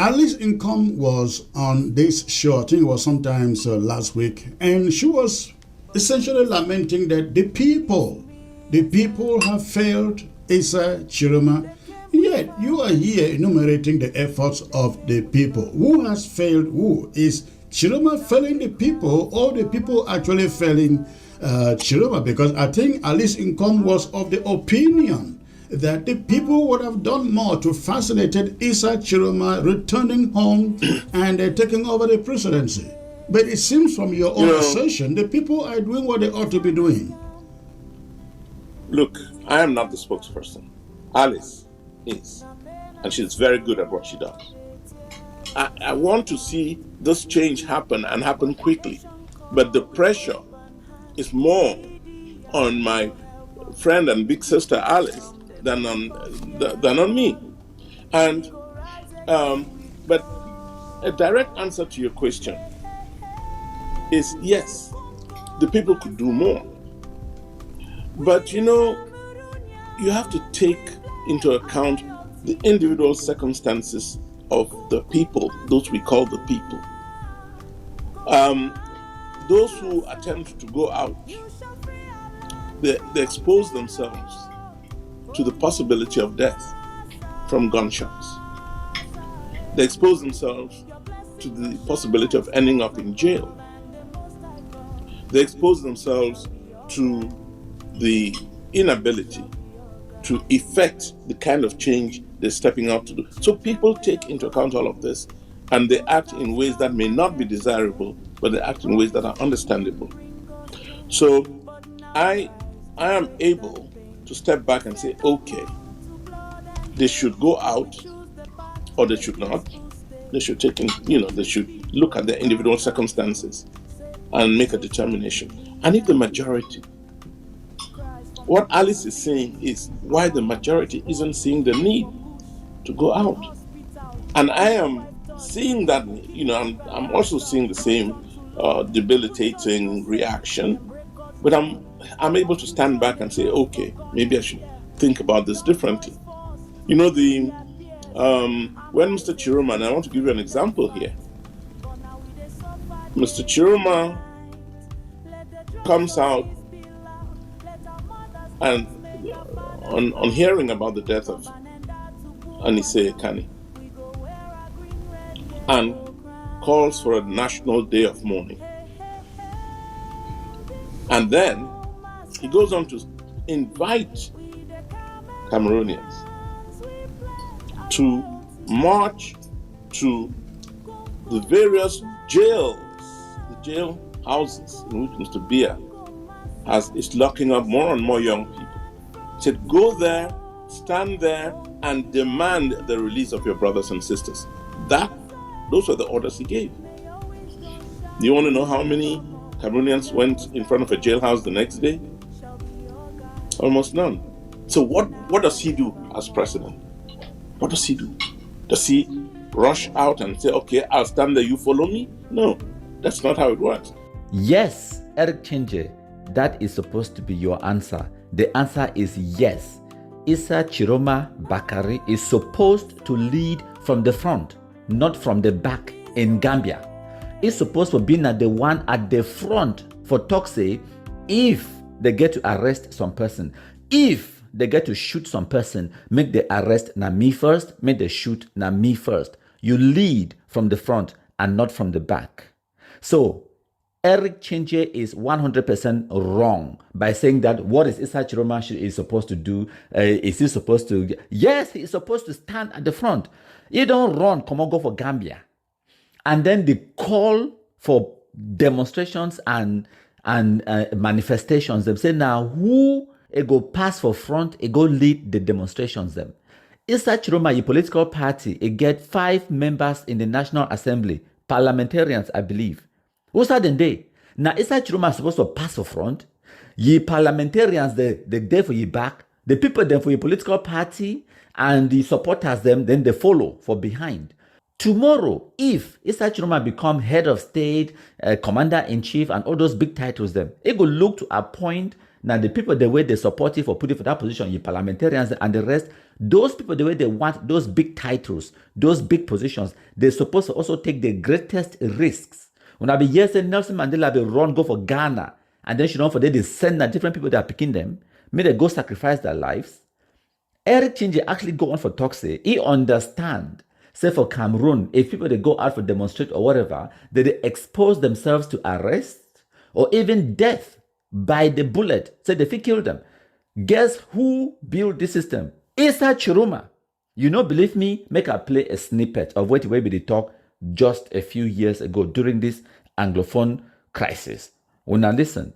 Alice Income was on this show, I think it was sometimes last week, and she was essentially lamenting that the people have failed Issa Tchiroma. Yet you are here enumerating the efforts of the people. Who has failed who? Is Tchiroma failing the people, or the people actually failing Tchiroma? Because I think Alice Income was of the opinion that the people would have done more to facilitate Issa Tchiroma returning home and taking over the presidency. But it seems from your own assertion, the people are doing what they ought to be doing. Look, I am not the spokesperson. Alice is. And she's very good at what she does. I want to see this change happen and happen quickly. But the pressure is more on my friend and big sister Alice than on me. And but a direct answer to your question is yes, the people could do more. But you have to take into account the individual circumstances of the people, those we call the people. Those who attempt to go out, they expose themselves to the possibility of death from gunshots. They expose themselves to the possibility of ending up in jail. They expose themselves to the inability to effect the kind of change they're stepping out to do. So people take into account all of this, and they act in ways that may not be desirable, but they act in ways that are understandable. So I am able to step back and say, okay, they should go out or they should not. They should take in, they should look at their individual circumstances and make a determination. And if the majority, what Alice is saying is why the majority isn't seeing the need to go out. And I am seeing that, I'm also seeing the same debilitating reaction, but I'm able to stand back and say, okay, maybe I should think about this differently. When Mr. Tchiroma, and I want to give you an example here, Mr. Tchiroma comes out and on hearing about the death of Anise Kani and calls for a national day of mourning. And then he goes on to invite Cameroonians to march to the various jails, the jail houses in which Mr. Bia is locking up more and more young people. He said, go there, stand there, and demand the release of your brothers and sisters. Those were the orders he gave. Do you want to know how many Cameroonians went in front of a jailhouse the next day? Almost none. So what does he do as president? What does he do? Does he rush out and say, okay, I'll stand there, you follow me? No, that's not how it works. Yes, Eric Chinje, that is supposed to be your answer. The answer is yes. Issa Tchiroma Bakari is supposed to lead from the front, not from the back in Gambia. It's supposed to be the one at the front for talk say, if they get to arrest some person, if they get to shoot some person, make the arrest na me first, make the shoot na me first. You lead from the front and not from the back. So Eric Chinje is 100% wrong by saying that what is Issa Tchiroma is supposed to do? Is he supposed to? Yes, he is supposed to stand at the front. You don't run, come on, go for Gambia. And then the call for demonstrations and manifestations, they say now who go pass for front, go lead the demonstrations them. Issa Tchiroma, a political party, get 5 members in the National Assembly, parliamentarians, I believe. Who's that then they? Now Issa Tchiroma is supposed to pass for front. Ye parliamentarians, they there for ye back. The people then for your political party and the supporters them, then they follow for behind. Tomorrow, if Issa Tchiroma become head of state, commander-in-chief, and all those big titles them, it will look to appoint Now, the people, the way they support you for putting for that position, you parliamentarians and the rest, those people, the way they want those big titles, those big positions, they're supposed to also take the greatest risks. When I be here saying Nelson Mandela will run, go for Ghana, and then for them, they send the different people that are picking them, may they go sacrifice their lives. Eric Chinje actually go on for talk, say, he understand, say for Cameroon, if people they go out for demonstrate or whatever, they expose themselves to arrest or even death by the bullet. Say they kill them. Guess who built this system? Issa Tchiroma. You know, believe me, make I play a snippet of what we talk just a few years ago during this Anglophone crisis. On a listen.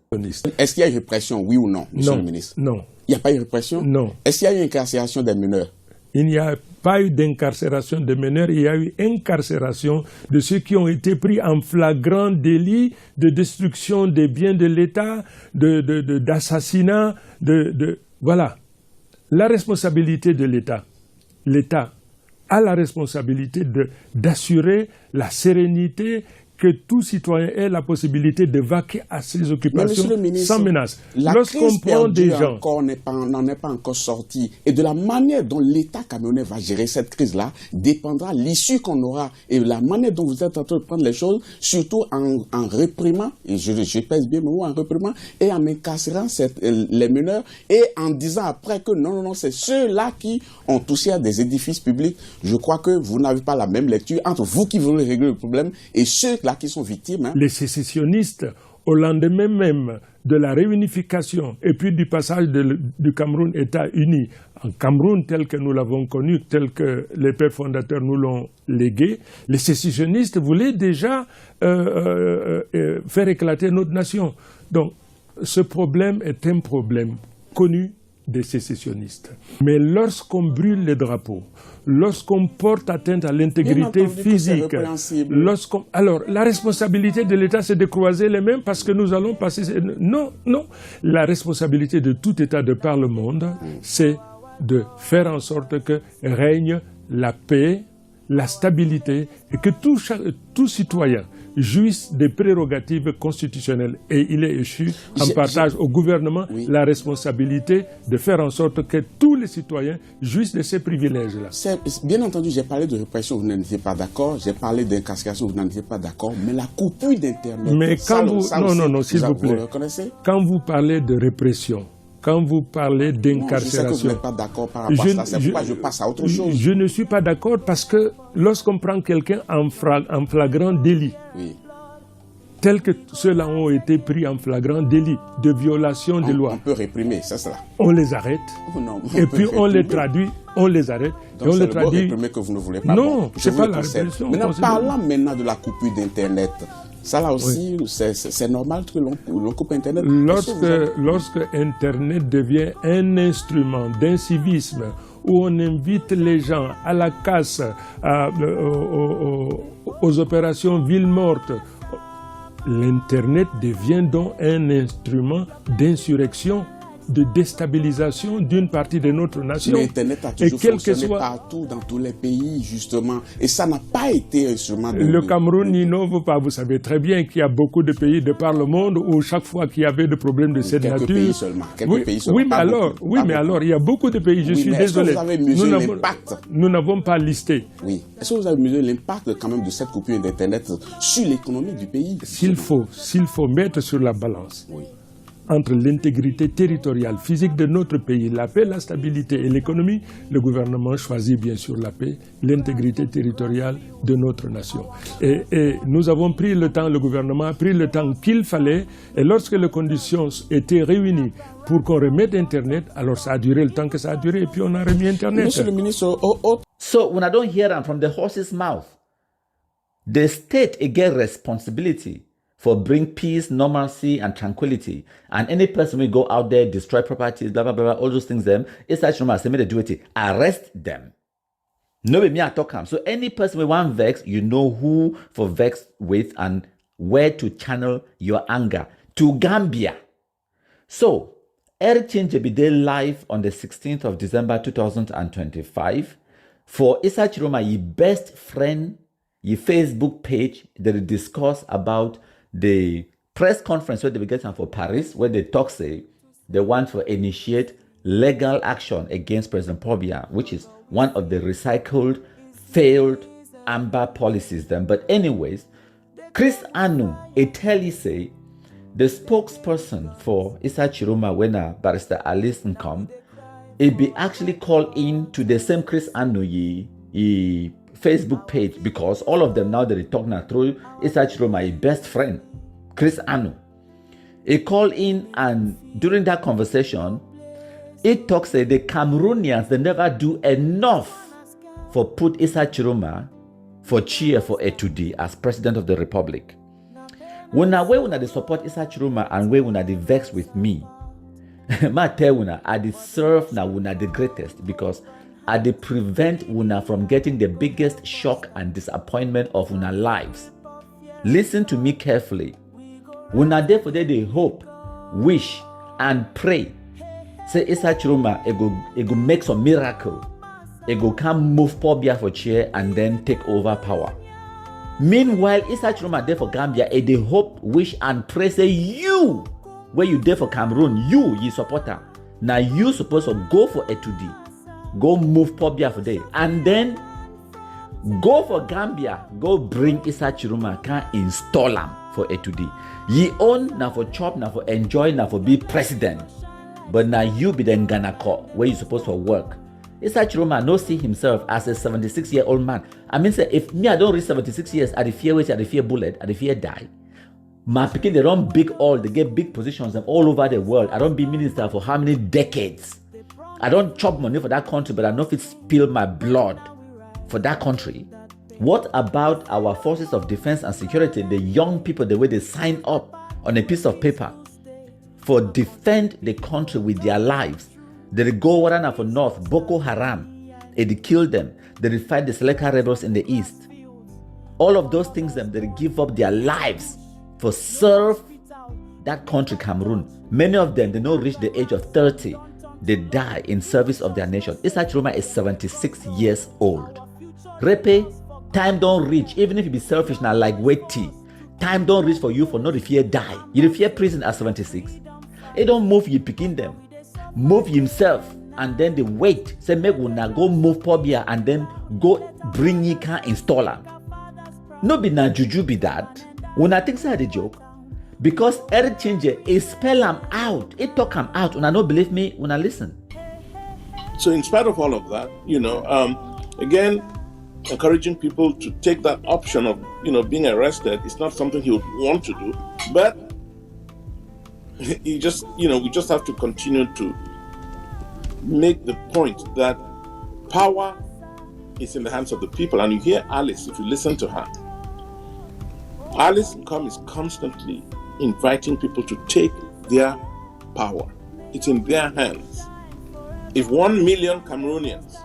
Est-ce qu'il y a une répression, oui ou non, monsieur le ministre? Non. Il n'y a pas eu de répression? Non. Est-ce qu'il y a eu une incarcération des mineurs? Il n'y a pas eu d'incarcération des mineurs, il y a eu incarcération de ceux qui ont été pris en flagrant délit de destruction des biens de l'État, d'assassinat, voilà. La responsabilité de l'État. L'État a la responsabilité d'assurer la sérénité, que tout citoyen ait la possibilité de vaquer à ses occupations sans menace. Lorsqu'on prend des gens... n'en est pas encore sorti. Et de la manière dont l'État camerounais va gérer cette crise-là dépendra l'issue qu'on aura et la manière dont vous êtes en train de prendre les choses, surtout en réprimant, et je pèse bien mes mots, en réprimant et en incarcérant les meneurs et en disant après que non, c'est ceux-là qui ont touché à des édifices publics. Je crois que vous n'avez pas la même lecture entre vous qui voulez régler le problème et ceux là qui sont victimes. Les sécessionnistes, au lendemain même de la réunification et puis du passage du Cameroun État uni en Cameroun tel que nous l'avons connu, tel que les pères fondateurs nous l'ont légué, les sécessionnistes voulaient déjà faire éclater notre nation. Donc ce problème est un problème connu des sécessionnistes. Mais lorsqu'on brûle les drapeaux, lorsqu'on porte atteinte à l'intégrité physique, alors la responsabilité de l'État, c'est de croiser les mains parce que nous allons passer... Non. La responsabilité de tout État de par le monde, c'est de faire en sorte que règne la paix, la stabilité et que tout citoyen jouissent des prérogatives constitutionnelles. Et il est échu en partage au gouvernement la responsabilité de faire en sorte que tous les citoyens jouissent de ces privilèges-là. Bien entendu, j'ai parlé de répression, vous n'en étiez pas d'accord. J'ai parlé d'incarcération, vous n'en étiez pas d'accord. Mais la coupure d'Internet... Mais quand non, s'il vous plaît. Quand vous parlez de répression, quand vous parlez d'incarcération... Je sais que vous n'êtes pas d'accord par rapport à ça, c'est pourquoi je passe à autre chose. Je ne suis pas d'accord parce que lorsqu'on prend quelqu'un en flagrant délit, tels que ceux-là ont été pris en flagrant délit de violation des lois... On peut réprimer, c'est cela. On les arrête, et puis on les traduit, on les arrête, donc et on les traduit... c'est réprimer que vous ne voulez pas. Non, c'est pas la répression. Maintenant, parlons maintenant de la coupure d'Internet. Ça là aussi, c'est normal que l'on coupe Internet. Lorsque Internet devient un instrument d'incivisme où on invite les gens à la casse, aux opérations villes mortes, l'Internet devient donc un instrument d'insurrection, de déstabilisation d'une partie de notre nation. Mais Internet a toujours fonctionné partout, dans tous les pays, justement. Et ça n'a pas été un instrument de... Le Cameroun n'innove pas. Vous savez très bien qu'il y a beaucoup de pays de par le monde où chaque fois qu'il y avait des problèmes de cette nature... Pays seulement. Quelques pays seulement. Mais alors, il y a beaucoup de pays. Je suis désolé. Nous n'avons pas listé. Oui. Est-ce que vous avez mesuré l'impact quand même de cette coupure d'Internet sur l'économie du pays? S'il faut mettre sur la balance... entre l'intégrité territoriale physique de notre pays, la paix, la stabilité et l'économie, le gouvernement choisit bien sûr la paix, l'intégrité territoriale de notre nation. Et nous avons pris le temps, le gouvernement a pris le temps qu'il fallait, et lorsque les conditions étaient réunies pour qu'on remette Internet, alors ça a duré le temps que ça a duré, et puis on a remis Internet. Monsieur le ministre, So when I don't hear them from the horse's mouth, the state again responsibility for bring peace, normalcy, and tranquility. And any person will go out there, destroy properties, blah, blah, blah, all those things, Issa Tchiroma say, the duty, arrest them. No, me I talk am. So any person with one vex, you know who for vex with and where to channel your anger. To Gambia. So, Eric Chinje be there live on the 16th of December 2025 for Issa Tchiroma, your best friend, your Facebook page, that they discuss about the press conference where they were getting for Paris, where they talk say, They want to initiate legal action against President Paul Biya, which is one of the recycled, failed AMBA policies then. But anyways, Chris Anu, say, the spokesperson for Issa Tchiroma when Barrister Alice come, it be actually called in to the same Chris Anu Facebook page, because all of them now they talk now through Issa Tchiroma, his best friend, Chris Anu. He called in, and during that conversation, it talks that the Cameroonians, they never do enough for put Issa Tchiroma for cheer for A2D as president of the republic. When they support Issa Tchiroma and when they vex with me, I tell you, I deserve now the greatest, because I prevent una from getting the biggest shock and disappointment of una lives. Listen to me carefully. Una there for they hope, wish, and pray. Say Issa Tchiroma, it go make some miracle. It go come move Paul Biya for chair and then take over power. Meanwhile, Issa Tchiroma there for Gambia, they hope, wish, and pray. Say you, where you there for Cameroon, you supporter. Now you supposed to go for A2D. Go move Paul Biya for day. And then go for Gambia, go bring Issa Tchiroma, can install him for A2D. Ye own now for chop, now for enjoy, now for be president. But now you be the Nganako, where you supposed to work. Issa Tchiroma no see himself as a 76-year-old man. I mean, say, if me I don't reach 76 years, I fear wait, I fear bullet, I fear die. My picking they run big all, they get big positions all over the world. I don't be minister for how many decades. I don't chop money for that country, but I know if it spill my blood for that country. What about our forces of defense and security, the young people, the way they sign up on a piece of paper for defend the country with their lives? They go Warana for North, Boko Haram, they kill them. They fight the Seleka rebels in the east. All of those things, they give up their lives for serve that country, Cameroon. Many of them, they don't reach the age of 30. They die in service of their nation. Issa Tchiroma is 76 years old. Repe, time don't reach. Even if you be selfish now, like wait tea. Time don't reach for you for not if you die. You fear prison at 76. It don't move you picking them. Move himself and then they wait. Say make una go move Paul Biya and then go bring you can install him. No be na juju be that. Una think say the joke. Because Eric Chinje is spell him out. It talk him out. Una no believe me, una listen. So in spite of all of that, again, encouraging people to take that option of, being arrested is not something he would want to do. But we just have to continue to make the point that power is in the hands of the people. And you hear Alice, if you listen to her, Alice is constantly inviting people to take their power. It's in their hands. If 1 million Cameroonians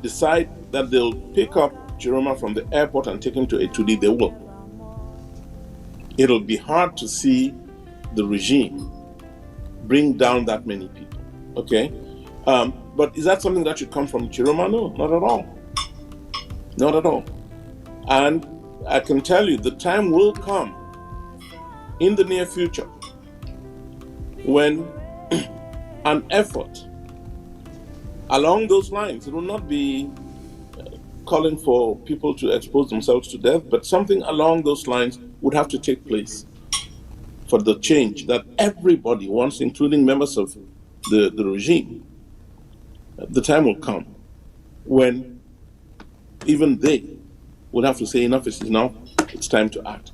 decide that they'll pick up Tchiroma from the airport and take him to A2D, they will. It'll be hard to see the regime bring down that many people. Okay? But is that something that should come from Tchiroma? No, not at all. Not at all. And I can tell you the time will come in the near future when an effort along those lines, it will not be calling for people to expose themselves to death, but something along those lines would have to take place for the change that everybody wants, including members of the regime. The time will come when even they will have to say enough is enough, it's time to act.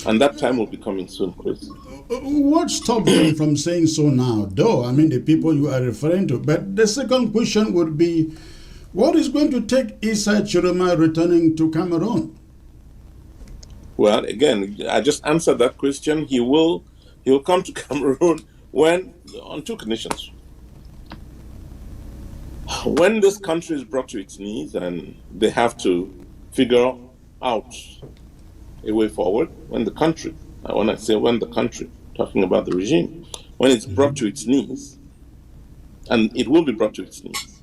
And that time will be coming soon, Chris. What stopped them from saying so now, though? I mean, the people you are referring to. But the second question would be, what is going to take Issa Tchiroma returning to Cameroon? Well, again, I just answered that question. He will come to Cameroon on two conditions. When this country is brought to its knees and they have to figure out a way forward, when the country, talking about the regime, when it's brought to its knees, and it will be brought to its knees,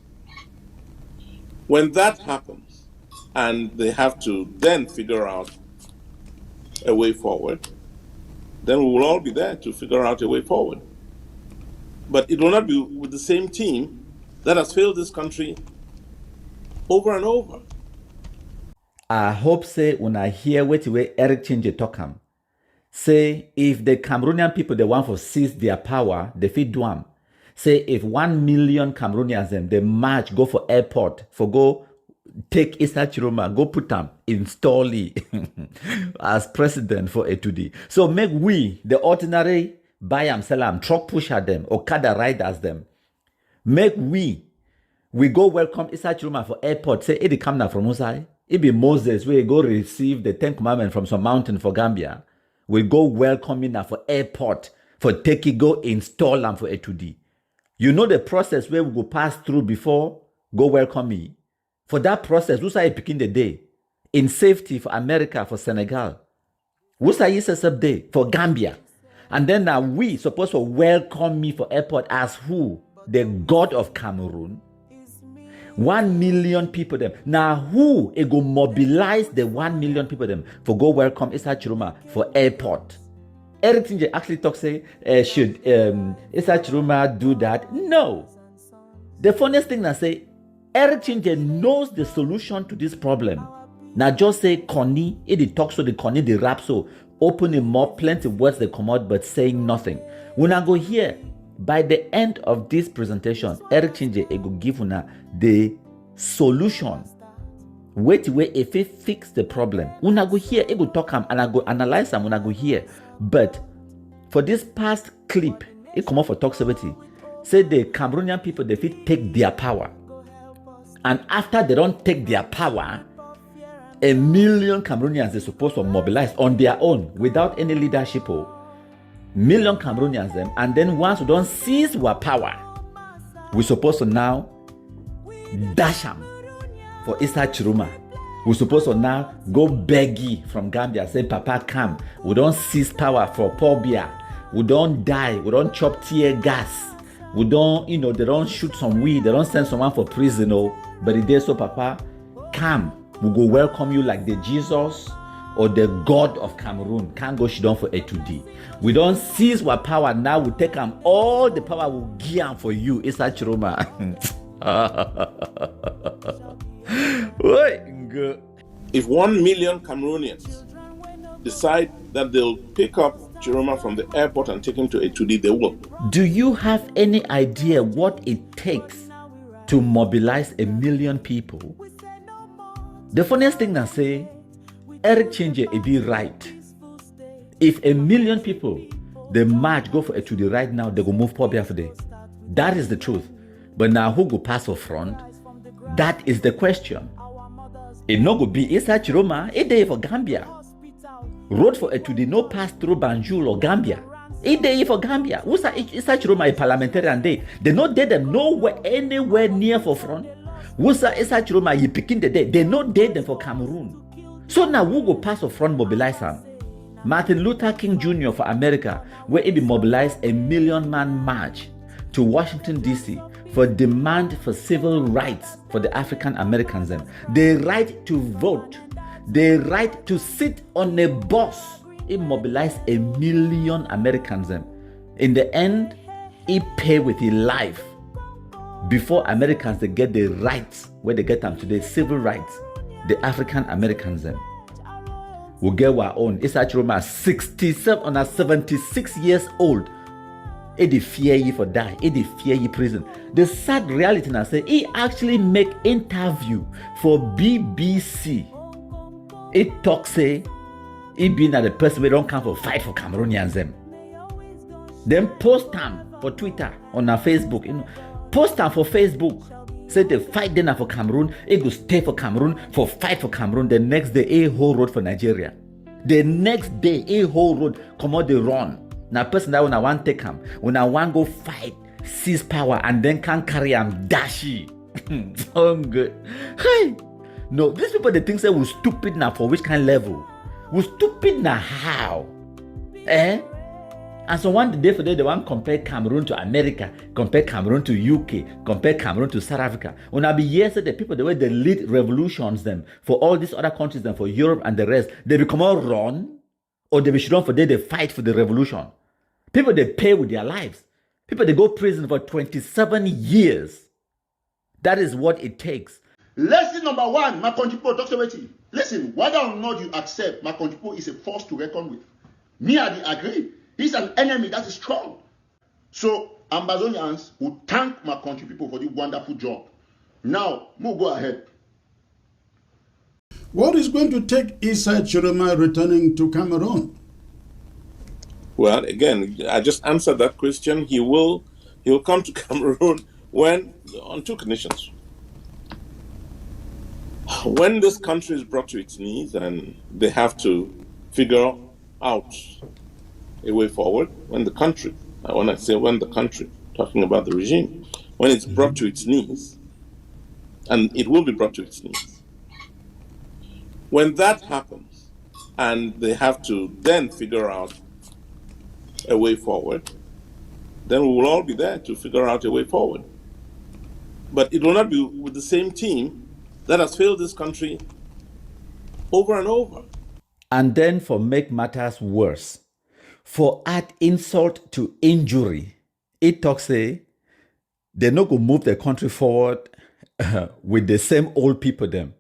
when that happens and they have to then figure out a way forward, then we will all be there to figure out a way forward. But it will not be with the same team that has failed this country over and over. I hope say when I hear what way Eric Chinje talk am, say if the Cameroonian people they want to seize their power, they fit do am. Say if 1 million Cameroonians them they march go for airport for go take Issa Tchiroma, go put them in Stoli as president for A2D. So make we, the ordinary buy am, sell am, truck pusher them, Okada riders them, make we go welcome Issa Tchiroma for airport. Say, it come now from Musai. It be Moses, we go receive the 10 commandments from some mountain for Gambia. We go welcome him now for airport, for take it, go install them for A2D. You know the process where we go pass through before go welcome me. For that process, who's I picking the day? In safety for America, for Senegal. Who's I use up day for Gambia? And then now we supposed to welcome me for airport as who? The God of Cameroon. 1 million people them. Now who it go mobilize the 1 million people them for go welcome Issa Tchiroma for airport? Eric Chinje actually talk say, should Issa Tchiroma do that? No. The funniest thing I say, Eric Chinje knows the solution to this problem. Now just say Connie, it talks so the Connie the rap so open him up, plenty words they come out but saying nothing. When I go here, by the end of this presentation, Eric Chinje go give una the solution. Wait if it fix the problem. Una go here, it go talk am and I go analyze them when I go here. But for this past clip, it come up for talk 70. Say the Cameroonian people they fit take their power. And after they don't take their power, 1 million Cameroonians are supposed to mobilize on their own without any leadership. Million Cameroonians them, and then once we don't seize our power, we're supposed to now dash them for Issa Tchiroma. We're supposed to now go beggy from Gambia, say Papa come. We don't seize power for Paul Biya. We don't die. We don't chop tear gas. We don't, they don't shoot some weed. They don't send someone for prison. But the day so Papa come, we go welcome you like the Jesus or the God of Cameroon. Can't go shit down for A2D. We don't seize our power now. We take them all the power we give them for you. Issa Tchiroma. If 1 million Cameroonians decide that they'll pick up Tchiroma from the airport and take him to A2D, they will. Do you have any idea what it takes to mobilize 1 million people? The funniest thing I say, Eric Chinje it be right. If 1 million people they march go for A2D right now, they go move Paul Biya for day. That is the truth. But now who go pass for front? That is the question. It no go be Issa Tchiroma, it day for Gambia. Road for A2D no pass through Banjul or Gambia. It day for Gambia. Who's Issa Tchiroma a parliamentarian day? They no dead them nowhere anywhere near for front. Who's Issa Tchiroma you picking the day? They no dead them for Cameroon. So now who go pass for front mobilize them? Martin Luther King Jr. for America, where it be mobilized 1 million man march to Washington DC for demand for civil rights for the African Americans. The right to vote, the right to sit on a bus. It mobilized 1 million Americans. In the end, it pay with his life before Americans they get the rights where they get them today, civil rights. The African Americans will get our own. Issa Tchiroma 67 or 76 years old. It fear you for die. It fear you prison. The sad reality now say he actually make interview for BBC. It talk say he being at the person we don't come for fight for Cameroonians them. Then post them for Twitter on our Facebook. Post them for Facebook. Say they fight dinner for Cameroon, it go stay for Cameroon, for fight for Cameroon. The next day, a whole road for Nigeria. The next day, a whole road come out the run. Now person that when I want take him, when I want go fight, seize power, and then can carry him dashy. So good. Hey, no, these people they think say we stupid now for which kind of level? We stupid now how? And so one day for day, they want to compare Cameroon to America, compare Cameroon to UK, compare Cameroon to South Africa. When I be years the people, the way they lead revolutions them for all these other countries and for Europe and the rest, they become all run, or they be run for they fight for the revolution. People they pay with their lives. People, they go prison for 27 years. That is what it takes. Lesson number one, my country people talk about it. Listen, whether or not you accept, my country people is a force to reckon with. Me, I agree. He's an enemy that is strong. So, Ambazonians will thank my country people for the wonderful job. Now, we'll go ahead. What is going to take Issa Tchiroma returning to Cameroon? Well, again, I just answered that question. He'll come to Cameroon on two conditions. When this country is brought to its knees and they have to figure out a way forward, when the country, talking about the regime, when it's brought to its knees, and it will be brought to its knees. When that happens, and they have to then figure out a way forward, then we will all be there to figure out a way forward. But it will not be with the same team that has failed this country over and over. And then, for make matters worse, for add insult to injury, it talks say they're not going to move the country forward with the same old people them.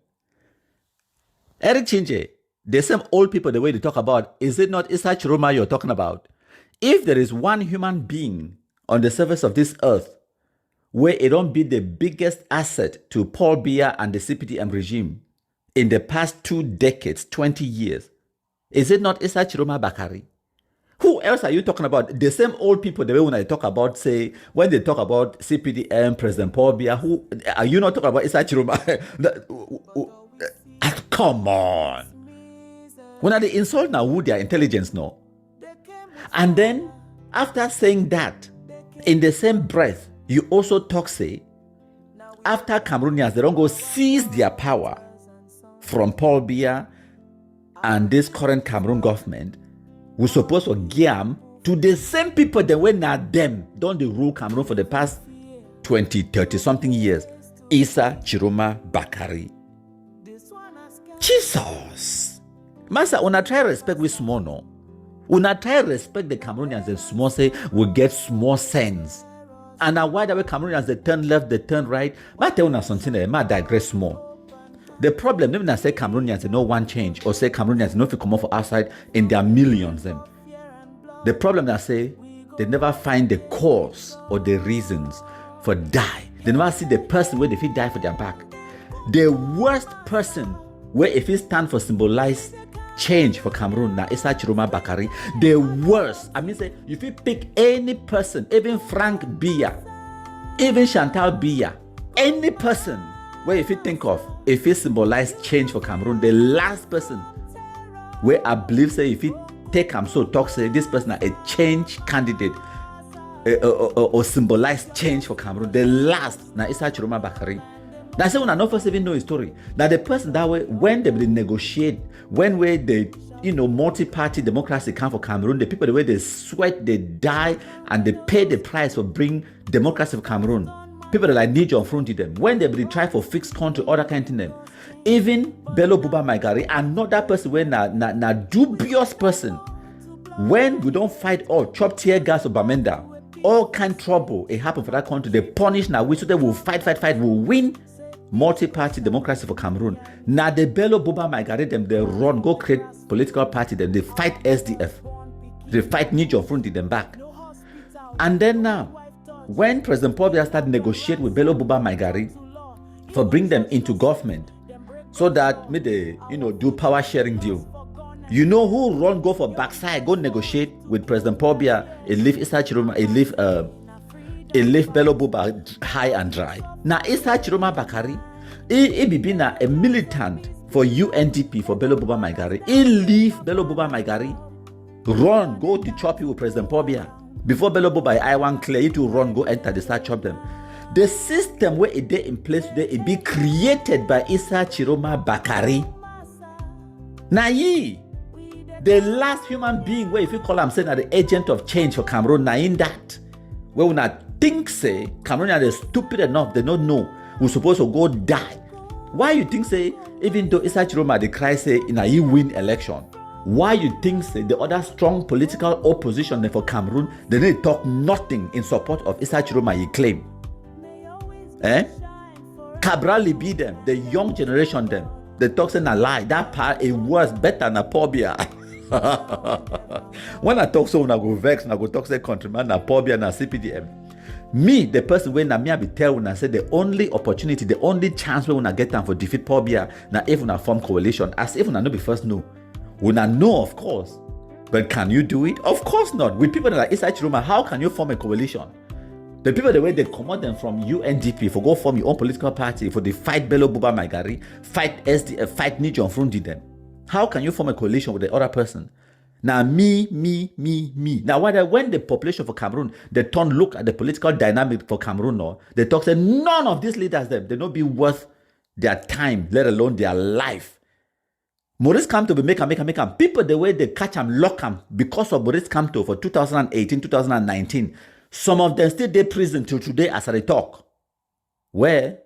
Eric Chinje, the same old people, the way they talk about, is it not Issa Tchiroma you're talking about? If there is one human being on the surface of this earth where it don't be the biggest asset to Paul Biya and the CPDM regime in the past 2 decades, 20 years, is it not Issa Tchiroma Bakari? Who else are you talking about? The same old people, the way when I talk about, say, when they talk about CPDM, President Paul Biya, who are you not talking about Issa Tchiroma? Come on. When are they insult now who their intelligence no? And then, after saying that, in the same breath, you also talk, say, after Cameroonians, they don't go seize their power from Paul Biya and this current Cameroon government, we're supposed to give to the same people that were not them, don't they rule Cameroon for the past 20, 30 something years. Issa Tchiroma Bakari. Jesus. Master, una try respect with small no. Una try respect the Cameroonians and small say we get small sense. And now why the way Cameroonians they turn left, they turn right. But tell una something that might digress more. The problem, even I say Cameroonians they no one change or say Cameroonians no fit come out for outside in their millions them. The problem I say they never find the cause or the reasons for die. They never see the person where they fit die for their back. The worst person where if it stand for symbolize change for Cameroon now Issa Tchiroma Bakari. The worst. I mean say if you pick any person, even Frank Biya, even Chantal Biya, any person where if you think of if it symbolize change for Cameroon, the last person where I believe say if you take him so talk say this person is a change candidate or symbolize change for Cameroon, the last now Issa Tchiroma Bakari. That's when I know first even know his story. That the person that way when they negotiate, when where they multi-party democracy come for Cameroon, the people the way they sweat, they die, and they pay the price for bring democracy for Cameroon. People that like need you in front of them. When they try for fixed country, other kind of them. Even Bello Buba Maigari, another person when na dubious person. When we don't fight all, chop tear gas or Bamenda, all kind of trouble it happen for that country. They punish now, we so they will fight, will win. Multi-party democracy for Cameroon. Now the Bello Buba Maigari them they run, go create political party them, they fight SDF. They fight Niger front them back. And then now, when President Paul Biya started negotiate with Bello Buba Maigari for bring them into government, so that may they do power sharing deal. You know who run go for backside, go negotiate with President Paul Biya, it leave Issa Tchiroma, it leave Bello Buba high and dry. Now Issa Tchiroma Bakari, he be na a militant for UNDP for Bello Buba Maigari. He leave Bello Buba Maigari, run, go to chop you with President Paul Biya. Before Bello Buba I want clear, to run, go enter, they start chop them. The system where it dey in place today, it be created by Issa Tchiroma Bakari. Now the last human being where if you call him saying the agent of change for Cameroon, now in that, where we not think say Cameroonians are stupid enough, they don't know we're supposed to go die. Why you think say even though Issa Tchiroma they cry say he win election, Why you think say the other strong political opposition for Cameroon, they didn't talk nothing in support of Issa Tchiroma, he claim. Cabral beat them, the young generation them. They talk saying a lie. That part it was better than a pobia. When I talk so, when I go vex, when I go talk say countryman, na pobia, na CPDM. Me, the person when I be tell when I say the only opportunity, the only chance when I get time for defeat pobia, na if I form coalition, as if I know be first know. When I know, of course. But can you do it? Of course not. With people like Issa Tchiroma, how can you form a coalition? The people, the way they come out them from UNDP for go form your own political party, for the fight Bello Buba Maigari, fight SDF, fight Nijon Frundi them. How can you form a coalition with the other person? Now me. Now when the population for Cameroon, they turn look at the political dynamic for Cameroon now, they talk say none of these leaders them, they don't be worth their time, let alone their life. Maurice Kamto be make him. People the way they catch him, lock him because of Maurice Kamto for 2018, 2019. Some of them still they prison till today as I talk. Where?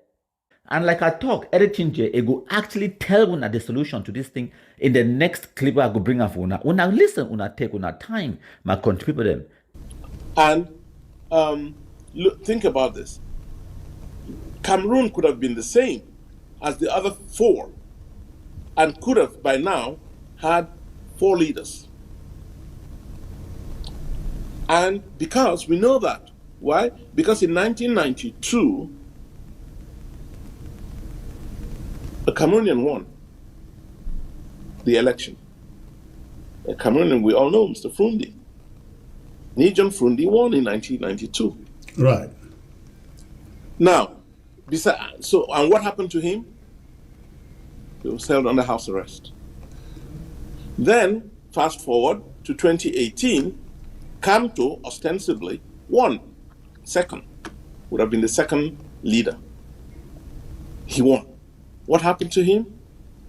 And like I talk, Eric Chinje, I go actually tell una the solution to this thing in the next clip I go bring up for una. Una listen, una take una time, my country people them. And look, think about this. Cameroon could have been the same as the other four, and could have by now had 4 leaders. And because we know that. Why? Because in 1992, a Cameroonian won the election. A Cameroonian, we all know, Mr. Frundi. Nijon Frundi won in 1992. Right. Now, and what happened to him? He was held under house arrest. Then, fast forward to 2018, Kamto ostensibly won. Second. Would have been the second leader. He won. What happened to him?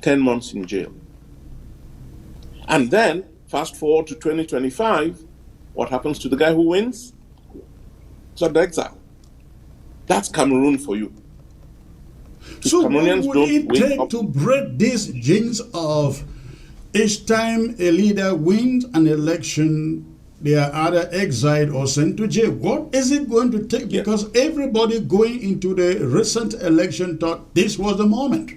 10 months in jail. And then, fast forward to 2025, what happens to the guy who wins? He's under exile. That's Cameroon for you. So what would it take to break this jinx of each time a leader wins an election, they are either exiled or sent to jail? What is it going to take? Because everybody going into the recent election thought this was the moment.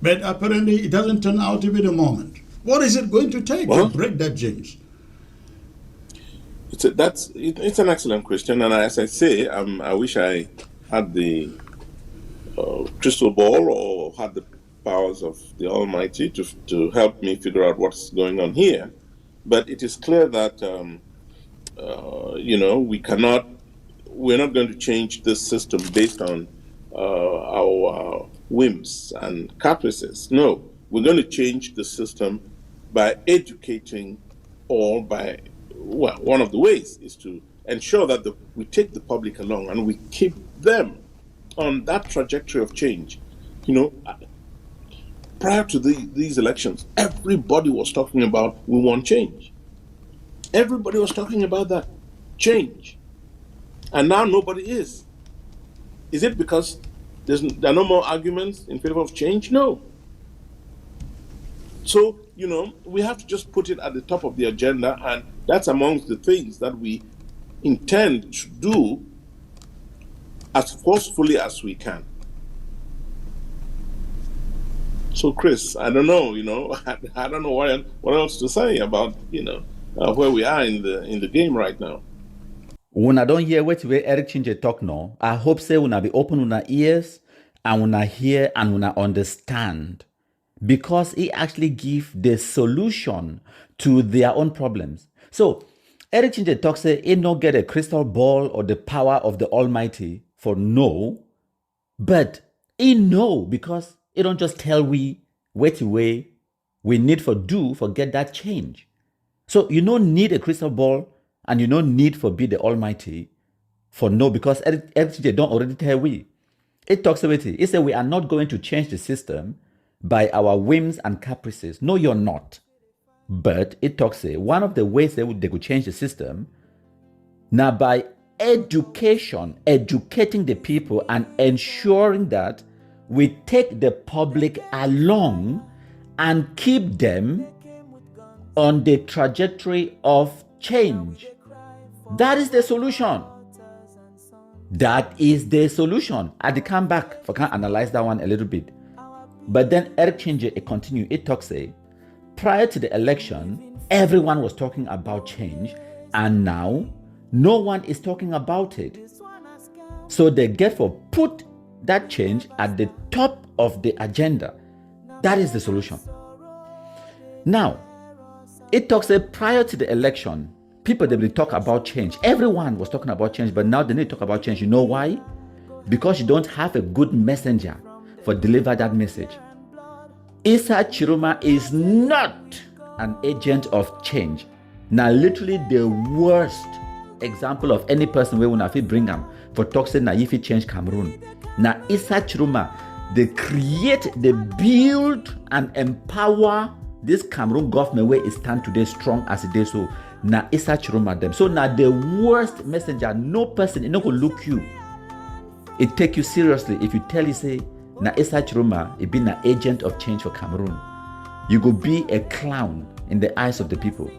But apparently it doesn't turn out to be the moment. What is it going to take to break that jinx? It's an excellent question. And as I say, I wish I had the crystal ball or had the powers of the Almighty to help me figure out what's going on here. But it is clear that, we're not going to change this system based on our whims and caprices. No, we're going to change the system by educating, or one of the ways is to ensure that we take the public along and we keep them on that trajectory of change. Prior to these elections, everybody was talking about we want change. Everybody was talking about that change. And now nobody is. Is it because there are no more arguments in favor of change? No. So, we have to just put it at the top of the agenda, and that's amongst the things that we intend to do as forcefully as we can. So, Chris, I don't know, I don't know what else to say about, where we are in the game right now. When I don't hear what way Eric Chinje talk now, I hope say when I be open on our ears and when I hear and when I understand, because he actually give the solution to their own problems. So Eric Chinje talk say he not get a crystal ball or the power of the Almighty for no, but he know because he don't just tell we what way we need for get that change. So you don't need a crystal ball and you don't need for be the Almighty for no, because Eric Chinje don't already tell we. It talks about it. He said we are not going to change the system by our whims and caprices. No, you're not. But it talks one of the ways they could change the system now by educating the people and ensuring that we take the public along and keep them on the trajectory of change. That is the solution. That is the solution. I dey come back for can analyze that one a little bit. But then Eric Chinje, it continue. It talks prior to the election, everyone was talking about change, and now no one is talking about it. So they therefore put that change at the top of the agenda. That is the solution. Now, it talks prior to the election, people they will talk about change. Everyone was talking about change, but now they need to talk about change. You know why? Because you don't have a good messenger for deliver that message. Issa Tchiroma is not an agent of change. Now, literally the worst example of any person we will fit bring them for talking na if it change Cameroon. Now, Issa Tchiroma, they create, they build and empower this Cameroon government where it stand today strong as it is. So now Issa Tchiroma them. So now the worst messenger, no person, it not go look you. It take you seriously if you tell you say now Issa Tchiroma it been an agent of change for Cameroon. You go be a clown in the eyes of the people.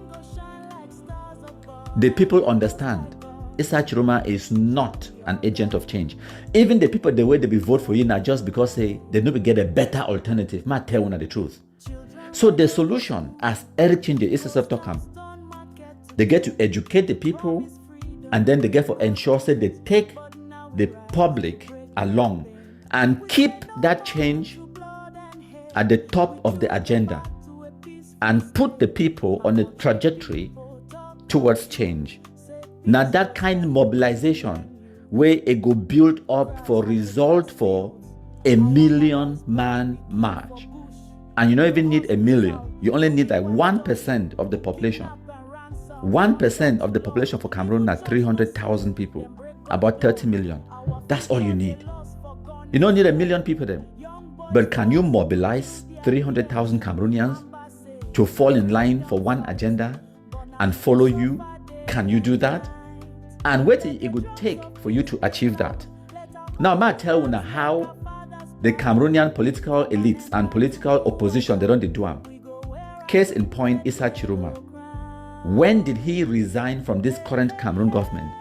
The people understand Issa Tchiroma is not an agent of change. Even the people, the way they be vote for you now just because they don't get a better alternative. Ma tell one the truth. So the solution, as Eric Chinje is talking, they get to educate the people, and then they get to ensure that they take the public along and keep that change at the top of the agenda and put the people on a trajectory towards change. Now that kind of mobilization where it go build up for result for 1 million man march. And you don't even need 1 million. You only need like 1% of the population. 1% of the population for Cameroon are 300,000 people. About 30 million. That's all you need. You don't need 1 million people then. But can you mobilize 300,000 Cameroonians to fall in line for one agenda and follow you? Can you do that? And what it would take for you to achieve that? Now, I might tell you how the Cameroonian political elites and political opposition, they don't do them. Case in point, Issa Tchiroma. When did he resign from this current Cameroon government?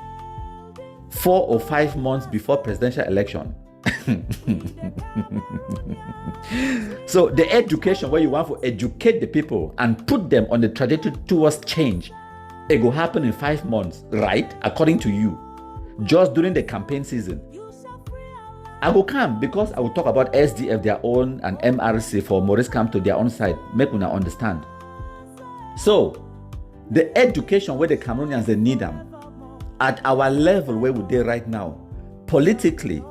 4 or 5 months before presidential election. So the education where you want to educate the people and put them on the trajectory towards change, it will happen in 5 months, right? According to you, just during the campaign season. I will come because I will talk about SDF their own and MRC for Maurice come to their own side. Make una understand. So the education where the Cameroonians they need them at our level where we are right now, politically,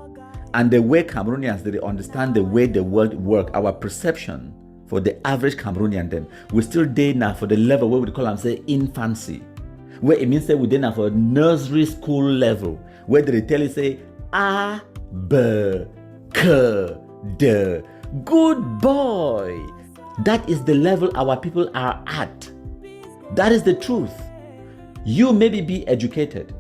and the way Cameroonians they understand the way the world work, our perception for the average Cameroonian them, we still there now for the level where we call them say infancy, where it means that we there now for nursery school level, where they tell you say A, B, K, D. Good boy. That is the level our people are at. That is the truth. You maybe be educated,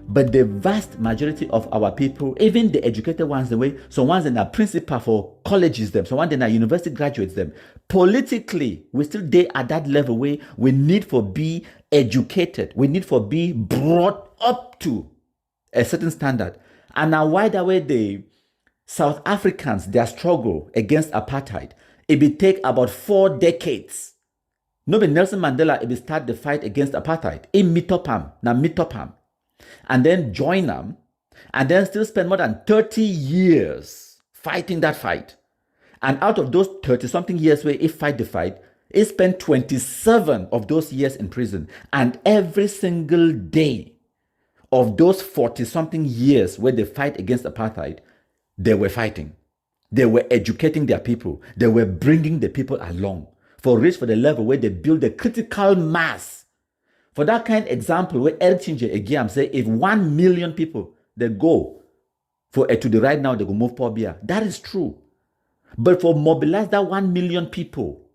but the vast majority of our people, even the educated ones, the way some ones that are principal for colleges, them, some ones that are university graduates, them, politically, we still there at that level where we need for be educated. We need for be brought up to a certain standard. And now why that way the South Africans, their struggle against apartheid, it will take about 4 decades. No be Nelson Mandela, it will start the fight against apartheid. In meet up him, and then join them, and then still spend more than 30 years fighting that fight. And out of those 30-something years where he fight the fight, he spent 27 of those years in prison. And every single day of those 40-something years where they fight against apartheid, they were fighting. They were educating their people. They were bringing the people along for reach for the level where they build a critical mass. For that kind of example, where Eric Chinje again say if 1 million people they go for to the right now, they go move Pobia. That is true. But for mobilize that 1 million people,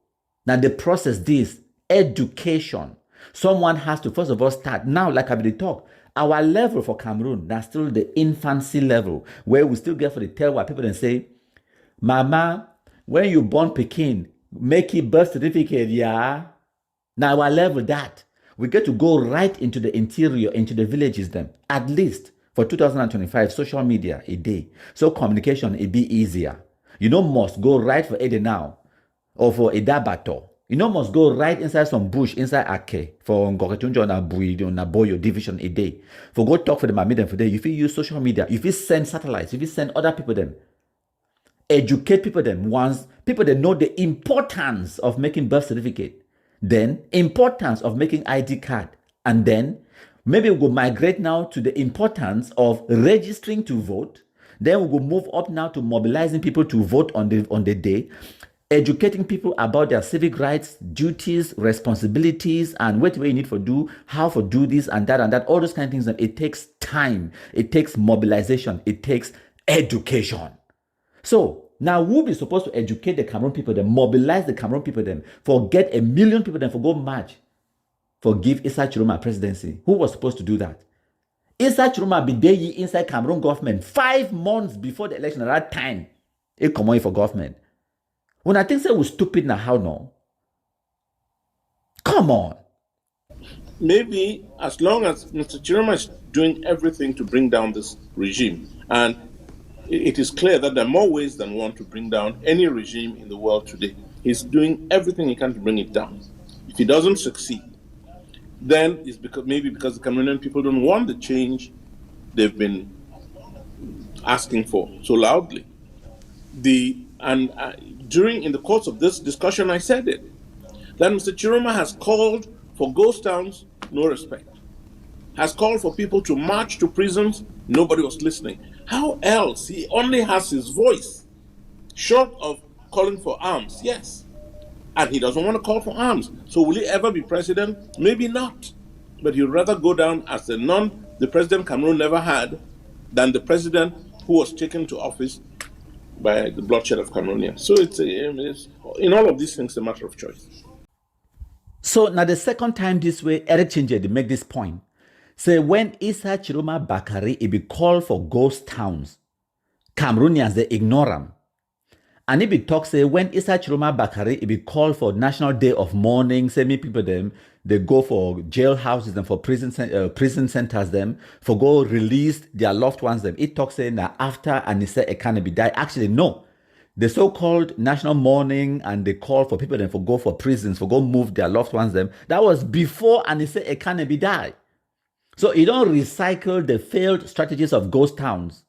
now the process this education. Someone has to first of all start now, like I been talk. Our level for Cameroon, that's still the infancy level, where we still get for the tell what people and say, Mama, when you born Pekin, make it birth certificate, yeah. Now our level that we get to go right into the interior, into the villages them. At least for 2025, social media a day. So communication it be easier. You know must go right for Ede now or for Edabato. You know must go right inside some bush, inside Ake for Ngoketunjo na Bui na Boyo division a day. For go talk for them and meet them for day. If you use social media, if you send satellites, if you send other people them, educate people them once people they know the importance of making birth certificate, then importance of making ID card, and then maybe we'll migrate now to the importance of registering to vote. Then we will move up now to mobilizing people to vote on the day, educating people about their civic rights, duties, responsibilities, and what we need for do, how for do this and that, all those kind of things. It takes time, it takes mobilization, it takes education. So now we'll be supposed to educate the Cameroon people, then mobilize the Cameroon people, then for get 1 million people, then for go march, for give Issa Tchiroma presidency. Who was supposed to do that? Issa Tchiroma be there inside Cameroon government 5 months before the election. At that time, it come on for government. When I think say we're stupid now, how no? Come on. Maybe as long as Mr. Tchiroma is doing everything to bring down this regime, and it is clear that there are more ways than one to bring down any regime in the world today. He's doing everything he can to bring it down. If he doesn't succeed, then it's because the Cameroonian people don't want the change they've been asking for so loudly. During the course of this discussion, I said it, that Mr. Tchiroma has called for ghost towns, no respect. Has called for people to march to prisons, nobody was listening. How else? He only has his voice, short of calling for arms, yes. And he doesn't want to call for arms. So will he ever be president? Maybe not. But he'd rather go down as the president Cameroon never had than the president who was taken to office by the bloodshed of Cameroonians. So it's in all of these things a matter of choice. So now the second time this way, Eric Chinje they make this point. Say when Issa Tchiroma Bakari it be called for ghost towns, Cameroonians they ignore him. And it be talk say when Issa Tchiroma Bakari it be called for National Day of Mourning, say me people them they go for jailhouses and for prison centers them for go release their loved ones them. It talks saying that after Anise Ekanebi died. Actually no, the so-called national mourning and they call for people them for go for prisons for go move their loved ones them. That was before Anise Ekanebi died. So you don't recycle the failed strategies of ghost towns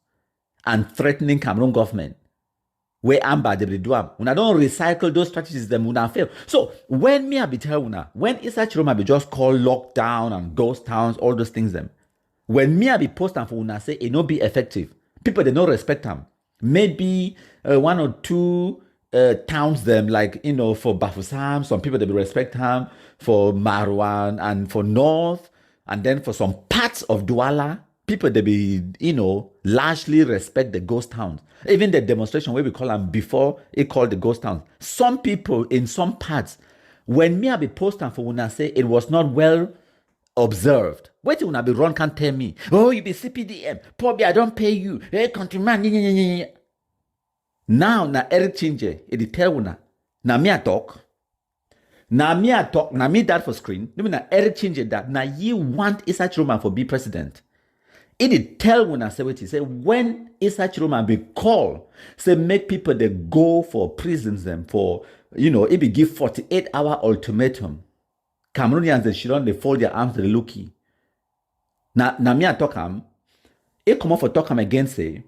and threatening Cameroon government. Where Amba they do am. When I don't recycle those strategies, them will fail. So when me I be tell una, when Issa Tchiroma be just call lockdown and ghost towns, all those things them. When me I be post and for una say it no be effective. People they don't respect them. Maybe 1 or 2 towns them like for Bafusam, some people they be respect them for Marwan and for North. And then for some parts of Douala, people they be, largely respect the ghost towns. Even the demonstration where we call them before it called the ghost towns. Some people in some parts, when me I be posting for una say it was not well observed. Wait till una be run can't tell me, oh you be CPDM, probably I don't pay you. Hey countryman. Now na Eric Chinje, it tell una. Na me I talk. Now me I talk, now me that for screen. Na Eric Chinje that. Now you want Issa Tchiroma for be president. It did tell when I say what he say when Issa Tchiroma be call, say make people they go for prisons them for it be give 48-hour ultimatum. Cameroonians they should they fold their arms to the looky. Now me I talk it come off for talk again say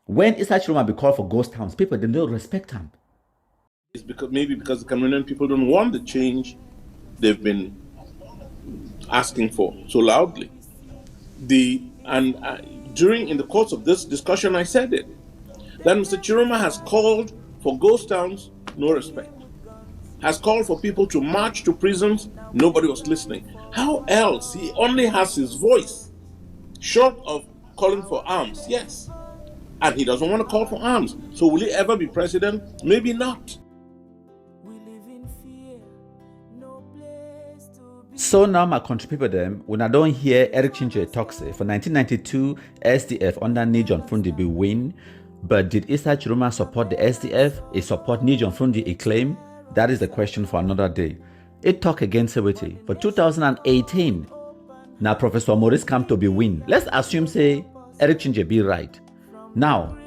when Issa Tchiroma be called for ghost towns, people they don't respect him. It's because the Cameroonian people don't want the change they've been asking for so loudly. During the course of this discussion, I said it, that Mr. Tchiroma has called for ghost towns, no respect. Has called for people to march to prisons, nobody was listening. How else? He only has his voice, short of calling for arms, yes. And he doesn't want to call for arms. So will he ever be president? Maybe not. So now my country people them, when I don't hear Eric Chinje talk say, for 1992, SDF under Nijon Fundi be win, but did Issa Tchiroma support the SDF? He support Nijon Fundi, he claim? That is the question for another day. It talk against Sewiti. For 2018, now Professor Maurice come to be win. Let's assume say Eric Chinje be right. Now,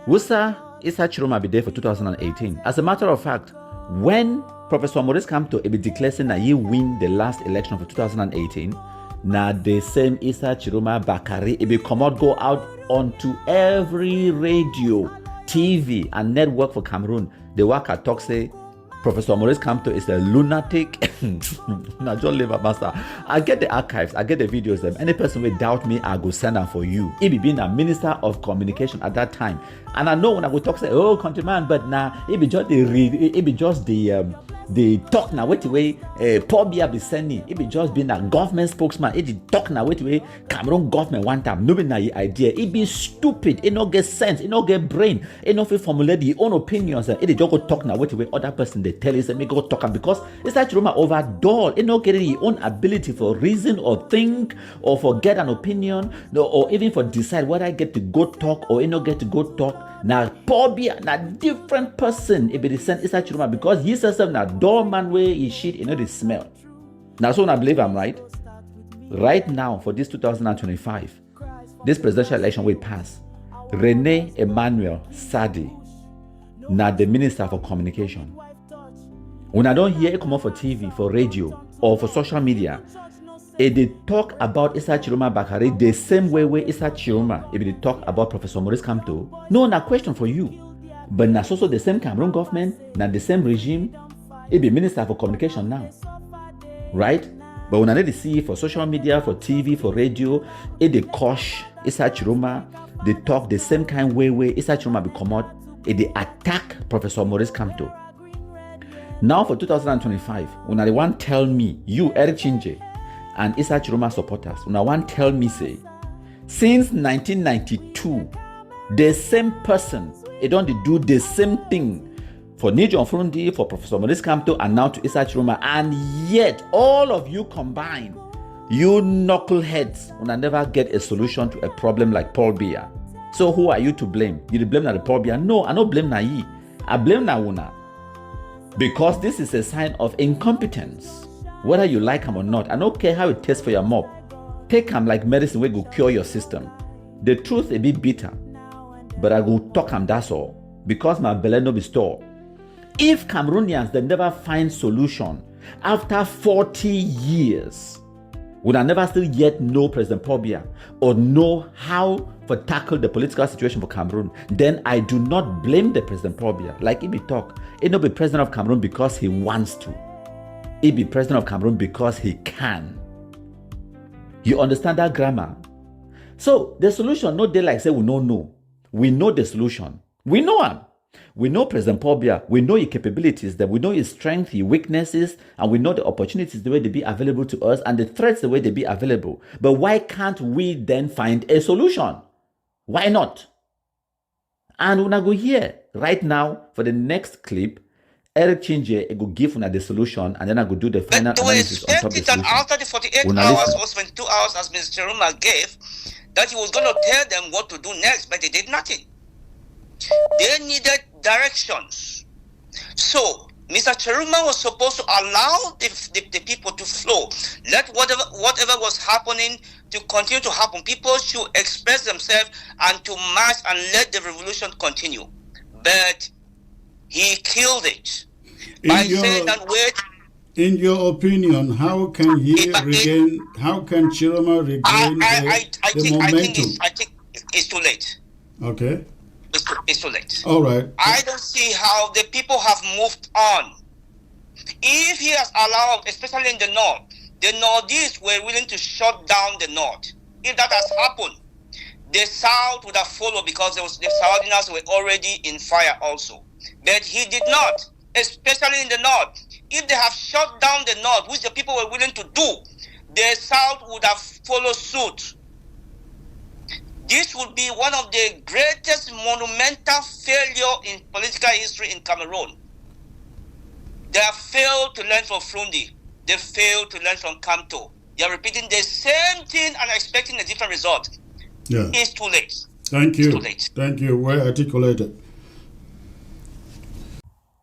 Issa Tchiroma be there for 2018. As a matter of fact, when Professor Maurice come to be declaring that he win the last election for 2018, now the same Issa Tchiroma Bakari it be come out go out onto every radio, TV and network for Cameroon. The worker talk say Professor Maurice Kamto is a lunatic. Now, John Lever Master. I get the archives, I get the videos. Them. Any person will doubt me, I go send them for you. He be being a minister of communication at that time. And I know when I go talk, say, oh, countryman, but now it be just the talk now wait away. Paul Biya be sending. It be just being a government spokesman. It be talk now wait away. Cameroon government one time. No be na idea. It be stupid. It no get sense. It no get brain. It no fit formulate the own opinions. It just go talk now wait away. Other person they tell you say me go talk and because it's like Tchiroma overdoll. It no get his own ability for reason or think or for get an opinion or even for decide whether I get to go talk or it no get to go talk. Now Paul Biya na different person. It be the same Issa Tchiroma because he says na doorman way he shit, you know the smell. Now so I believe I'm right. Right now for this 2025, this presidential election will pass. Rene Emmanuel Sadi, now the Minister for Communication. When I don't hear it come up for TV, for radio, or for social media, they talk about Issa Tchiroma Bakari the same way Issa Tchiroma, if they talk about Professor Maurice Kamto. No, na question for you. But now also the same Cameroon government, now the same regime, it be Minister for Communication now. Right? But when I need to see for social media, for TV, for radio, they cosh Issa Tchiroma, they talk the same kind way Issa Tchiroma be come out, they attack Professor Maurice Kamto. Now for 2025, when I want tell me, you Eric Chinje and Issa Tchiroma supporters, when I want tell me say, since 1992, the same person, they don't do the same thing for Nijon Frundi, for Professor Maurice Kamto, and now to Issa Tchiroma, and yet all of you combined, you knuckleheads, when I never get a solution to a problem like Paul Biya. So who are you to blame? You blame na the Paul Biya? No, I don't blame na ye. I blame na una. Because this is a sign of incompetence. Whether you like him or not, I don't care how it tastes for your mouth. Take him like medicine wey go cure your system. The truth a bit bitter, but I go talk him that's all. Because my belly no be store. If Cameroonians they never find solution after 40 years, would I never still yet know President Paul Biya or know how to tackle the political situation for Cameroon, then I do not blame the President Paul Biya. Like he be talk, he not be president of Cameroon because he wants to. He be president of Cameroon because he can. You understand that grammar? So the solution, not they like say we don't know. We know the solution. We know him. We know President Paul Biya. We know his capabilities, that we know his strengths, his weaknesses, and we know the opportunities the way they be available to us and the threats the way they be available. But why can't we then find a solution? Why not? And when I go here right now for the next clip, Eric Chinje go give una the solution, and then I go do the final analysis on top of the solution. After the 48 hours or 72 hours, as Mr. Tchiroma gave, that he was going to tell them what to do next, but they did nothing. They needed directions. So Mr. Tchiroma was supposed to allow the people to flow. Let whatever was happening to continue to happen. People should express themselves and to march and let the revolution continue. But he killed it by saying that wait. In your opinion, how can he regain? How can Tchiroma regain the momentum? I think it's too late. Okay. It's too late. All right. I don't see how the people have moved on. If he has allowed, especially in the north, the Northeast were willing to shut down the north. If that has happened, the south would have followed because the Southerners were already in fire also. But he did not, especially in the north. If they have shut down the north, which the people were willing to do, the south would have followed suit. This would be one of the greatest monumental failure in political history in Cameroon. They have failed to learn from Frundi. They failed to learn from Kamto. They are repeating the same thing and expecting a different result. Yeah. It's too late. Thank you. It's too late. Thank you. Well articulated.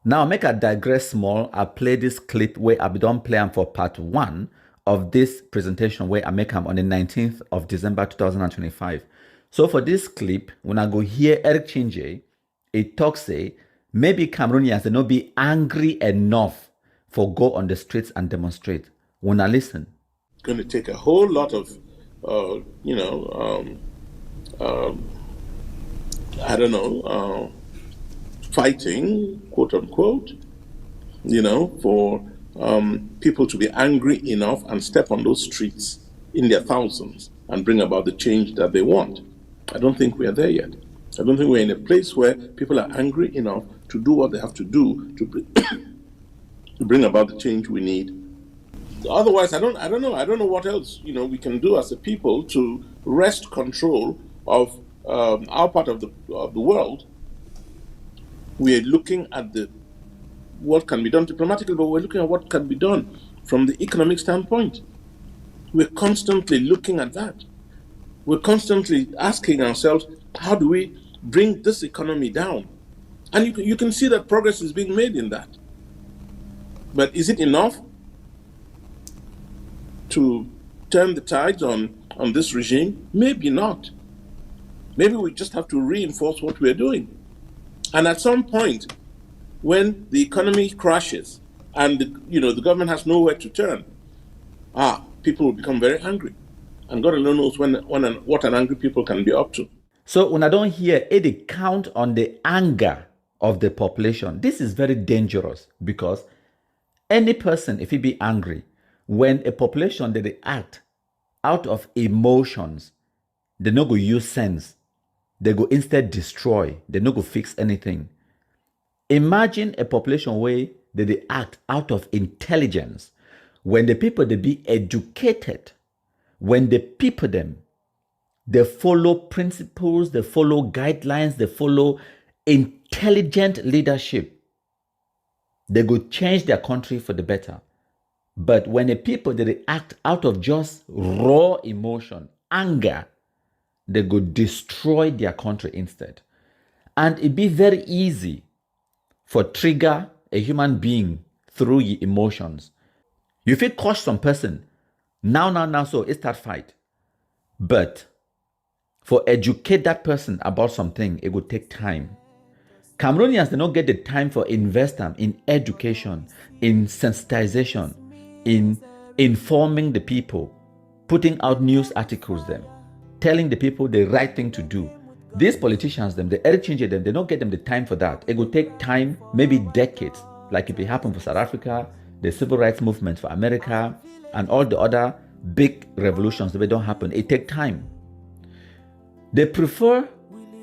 Now, make I digress small. I play this clip where I don't play them for part 1 of this presentation where I make them on the 19th of December 2025. So for this clip, when I go hear Eric Chinje, it talks say, maybe Cameroonians will not be angry enough for go on the streets and demonstrate. When I listen. It's going to take a whole lot of, fighting, quote unquote, for people to be angry enough and step on those streets in their thousands and bring about the change that they want. I don't think we are there yet. I don't think we're in a place where people are angry enough to do what they have to do to bring about the change we need. Otherwise, I don't know what else we can do as a people to wrest control of our part of the world. We are looking at what can be done diplomatically, but we're looking at what can be done from the economic standpoint. We're constantly looking at that. We're constantly asking ourselves, how do we bring this economy down? And you can see that progress is being made in that. But is it enough to turn the tides on this regime? Maybe not. Maybe we just have to reinforce what we're doing. And at some point, when the economy crashes and the government has nowhere to turn, people will become very angry. And God alone knows what an angry people can be up to. So when I don't hear it count on the anger of the population, this is very dangerous, because any person, if he be angry, when a population that they act out of emotions, they no go use sense. They go instead destroy. They no go fix anything. Imagine a population where they act out of intelligence. When the people they be educated, when the people them, they follow principles, they follow guidelines, they follow intelligent leadership, they go change their country for the better. But when the people they act out of just raw emotion, anger, they go destroy their country instead. And it be very easy for trigger a human being through your emotions. You feel crush some person, now, so it start fight. But for educate that person about something, it will take time. Cameroonians, they don't get the time for invest them in education, in sensitization, in informing the people, putting out news articles them, telling the people the right thing to do. These politicians, them, the Eric Chinje them, they don't get them the time for that. It will take time, maybe decades, like it happened for South Africa, the civil rights movement for America, and all the other big revolutions that don't happen. It takes time. They prefer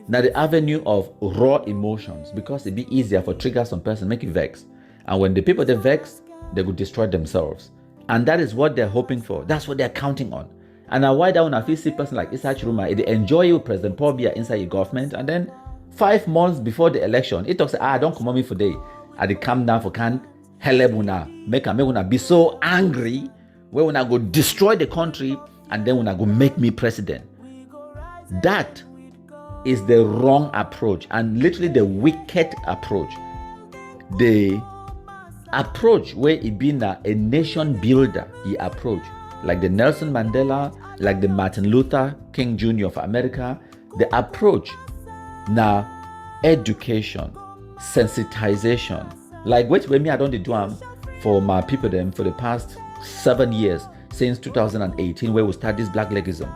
now the avenue of raw emotions, because it be easier for trigger some person, make it vex. And when the people they vex, they will destroy themselves. And that is what they're hoping for. That's what they're counting on. And now why down if you see a person like Issa Tchiroma, they enjoy you, President Paul Biya inside your government, and then 5 months before the election, it talks, don't come on me for day. They come down for can helebuna, make una be so angry, where when I go destroy the country, and then when I go make me president. That is the wrong approach, and literally the wicked approach. The approach where it being a nation builder, he approach. Like the Nelson Mandela, like the Martin Luther King Jr. of America, the approach now education, sensitization. Like which way me I don't do for my people them for the past 7 years since 2018, where we start this black legism.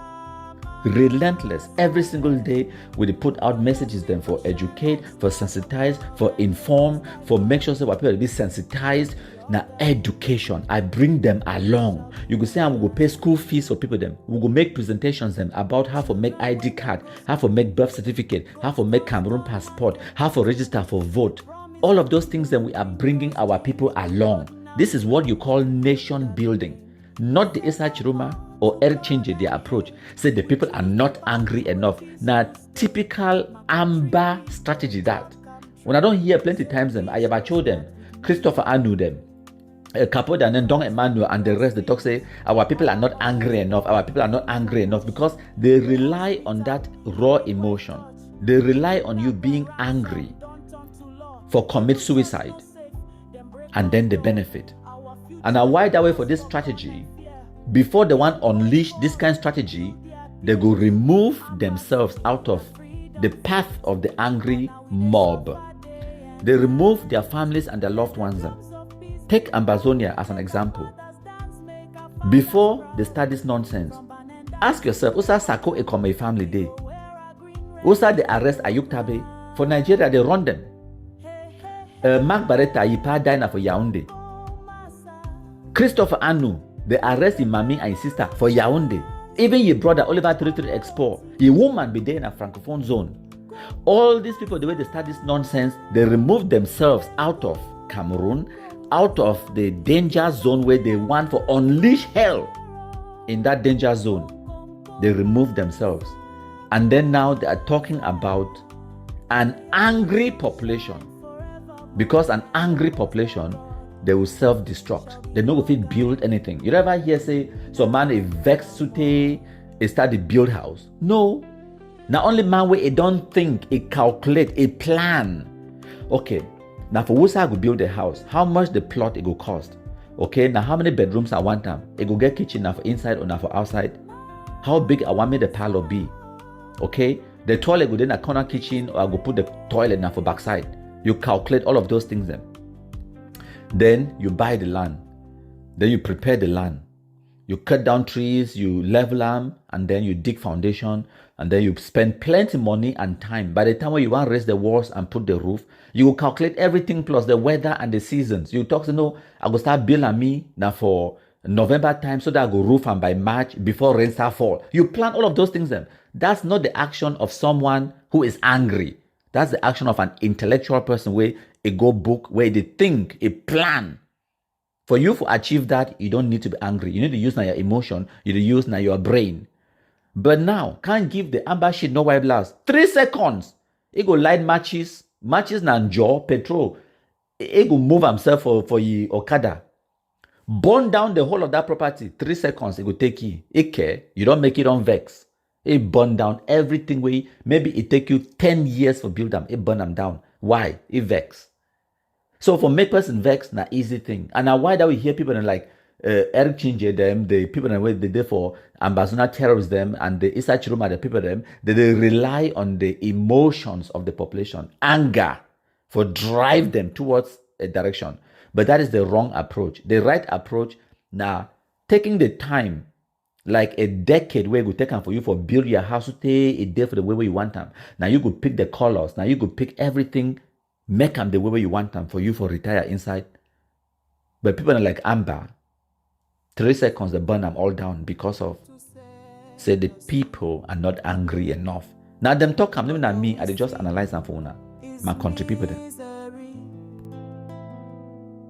Relentless every single day we put out messages then for educate, for sensitize, for inform, for make sure that people be sensitized. Now education, I bring them along. You could say I'm going to pay school fees for people them. We will make presentations them about how to make ID card, how to make birth certificate, how to make Cameroon passport, how to register for vote. All of those things then we are bringing our people along. This is what you call nation building. Not the Issa Tchiroma or Eric Chinje, their approach. Say the people are not angry enough. Now typical amber strategy that. When I don't hear plenty times them, I have told them, Christopher Anu them, Capoda and then Don Emmanuel and the rest, they talk say our people are not angry enough. Our people are not angry enough because they rely on that raw emotion. They rely on you being angry for commit suicide. and then they benefit. And now why that way for this strategy? Before they want to unleash this kind of strategy, they go remove themselves out of the path of the angry mob. They remove their families and their loved ones. Take Ambazonia as an example. Before they start this nonsense, ask yourself, Usa Sako Ekome family day? Usa they arrest Ayuk Tabe? For Nigeria, they run them. Mark Barretta, Yipa Dina for Yaoundé. Christopher Anu, they arrest his mommy and his sister for Yaoundé. Even your brother, Oliver 33 Expo, a woman be there in a francophone zone. All these people, the way they start this nonsense, they remove themselves out of Cameroon, out of the danger zone where they want to unleash hell. In that danger zone, they remove themselves. And then now they are talking about an angry population. Because an angry population, they will self-destruct. They don't fit build anything. You ever hear say, so man a vex sute, a start to build house? No. Now only man where it don't think, it calculate, it plan. Okay. Now for Wusa go build a house, how much the plot it go cost? Okay. Now how many bedrooms I want them? It go get kitchen now for inside or now for outside? How big I want me the parlor be? Okay. The toilet go then a corner kitchen or I go put the toilet now for backside. You calculate all of those things then. Then you buy the land. Then you prepare the land. You cut down trees, you level them, and then you dig foundation, and then you spend plenty money and time. By the time when you want to raise the walls and put the roof, you will calculate everything plus the weather and the seasons. You talk to no, I go start building me now for November time so that I go roof and by March before rain start fall. You plan all of those things then. That's not the action of someone who is angry. That's the action of an intellectual person where a go book, where they think, a plan. For you to achieve that, you don't need to be angry. You need to use now your emotion. You need to use now your brain. But now, can't give the amber sheet no white blast. 3 seconds. It go light matches na jaw, petrol. It go move himself for your Okada. Burn down the whole of that property. 3 seconds, it go take you. It care. You don't make it on vex. It burn down everything where maybe it take you 10 years for build them. It burn them down. Why? It vex. So for make person vex, na easy thing. And now why that we hear people like Eric Chinje them, the people that they did for Ambazona terrorists them, and the Issa Tchiroma, the people them, they rely on the emotions of the population, anger, for drive them towards a direction. But that is the wrong approach. The right approach, now taking the time, like a decade where it would take time for you for build your house, a day for the way you want them. Now you could pick the colors. Now you could pick everything, make them the way you want them for you for retire inside. But people are like Amber, 3 seconds they burn them all down because of say the people are not angry enough. Now them talk them not me, I just analyze them for una. My country people them.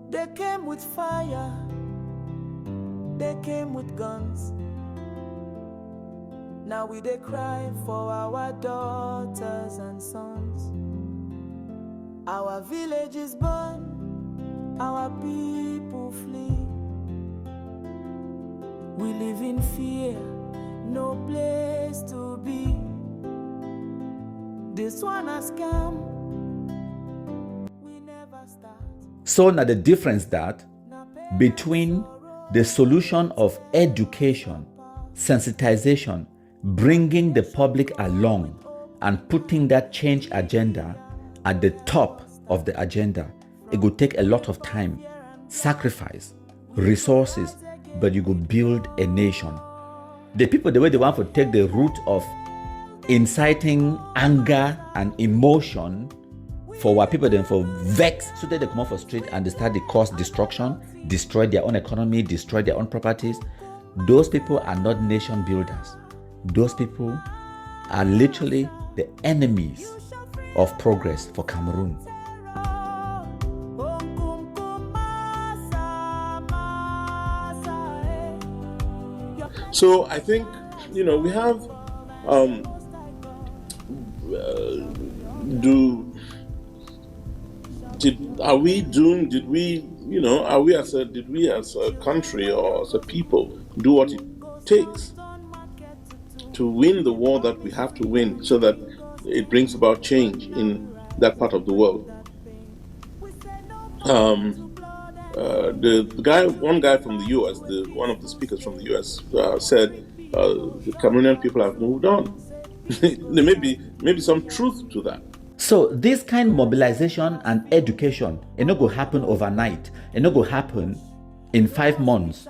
They came with fire, they came with guns. Now we they cry for our daughters and sons. Our village is burned, our people flee. We live in fear, no place to be. This one has come, we never start. So now the difference that between the solution of education, sensitization, bringing the public along and putting that change agenda at the top of the agenda, it could take a lot of time, sacrifice, resources, but you could build a nation. The people, the way they want to take the route of inciting anger and emotion for what people then for vex, so that they come off the street and they start to cause destruction, destroy their own economy, destroy their own properties. Those people are not nation builders. Those people are literally the enemies of progress for Cameroon. So I think, we have are we doomed? Did we as a country or as a people do what it takes to win the war that we have to win so that it brings about change in that part of the world? One guy from the U.S., one of the speakers from the U.S. Said the Cameroonian people have moved on. There may be some truth to that. So this kind of mobilization and education, it not go happen overnight. It not go happen in 5 months.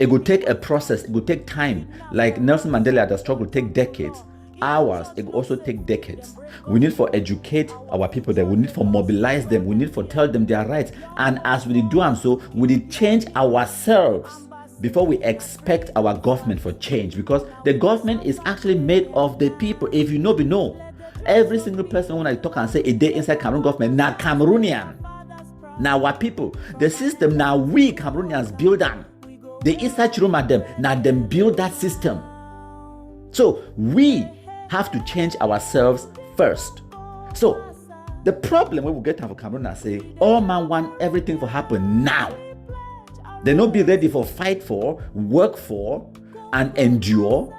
It will take a process. It will take time. Like Nelson Mandela had a struggle, take decades. Ours, it will also take decades. We need for educate our people there. We need for mobilize them. We need for tell them their rights. And as we do so, we need change ourselves before we expect our government for change. Because the government is actually made of the people. If you know, we know. Every single person when I talk and say a day inside Cameroon government, now Cameroonian. Now our people. The system now we Cameroonians build them. The Issa Tchiroma them, now them build that system. So we have to change ourselves first. So the problem we will get time for Cameroon and say, all man want everything to happen now. They not be ready for fight for, work for, and endure,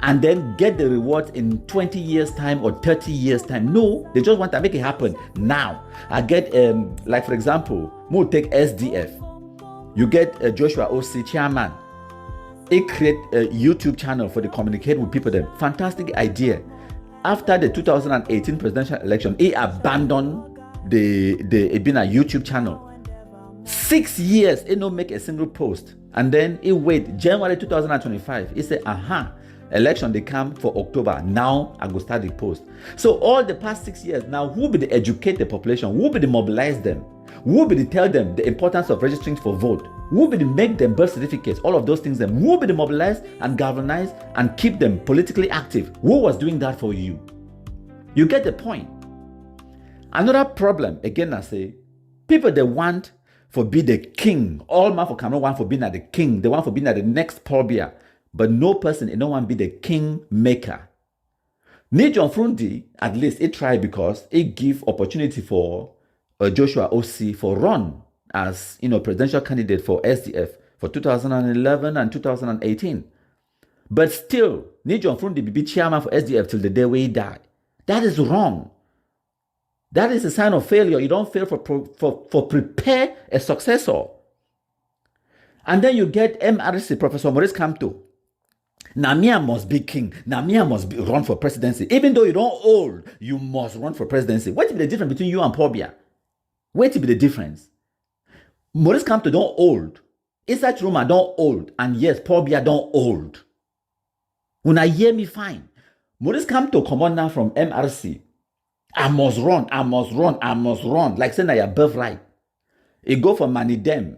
and then get the rewards in 20 years time or 30 years time. No, they just want to make it happen now. I get, like for example, we'll take SDF. You get Joshua O.C. chairman. He create a YouTube channel for the communicate with people. Then fantastic idea. After the 2018 presidential election, he abandoned the Ibina YouTube channel. 6 years, he no make a single post, and then he wait January 2025. He say, election they come for October. Now I go start the post. So all the past 6 years now, who be the educate the population? Who be the mobilize them? Who be the tell them the importance of registering for vote? Who be the make them birth certificates? All of those things. Them who be the mobilize and galvanize and keep them politically active? Who was doing that for you? You get the point. Another problem again, I say, people they want for be the king. All man for Cameroon want for being at the king. They want for being at the next Paul Biya. But no person, no one be the king maker. John Frundi, at least, it tried because it give opportunity for Joshua O.C. for run as presidential candidate for SDF for 2011 and 2018. But still, John Frundi be chairman for SDF till the day where he died. That is wrong. That is a sign of failure. You don't fail for prepare a successor. And then you get MRC, Professor Maurice Kamto. Namia must be king. Namia must run for presidency. Even though you don't old, you must run for presidency. What is the difference between you and Paul Biya? What is the difference? Maurice Kamto don't old. Issa Tchiroma don't old. And yes, Paul Biya don't old. When I hear me fine. Maurice Kamto come on now from MRC. I must run. Like saying I birthright. He go for Manidem.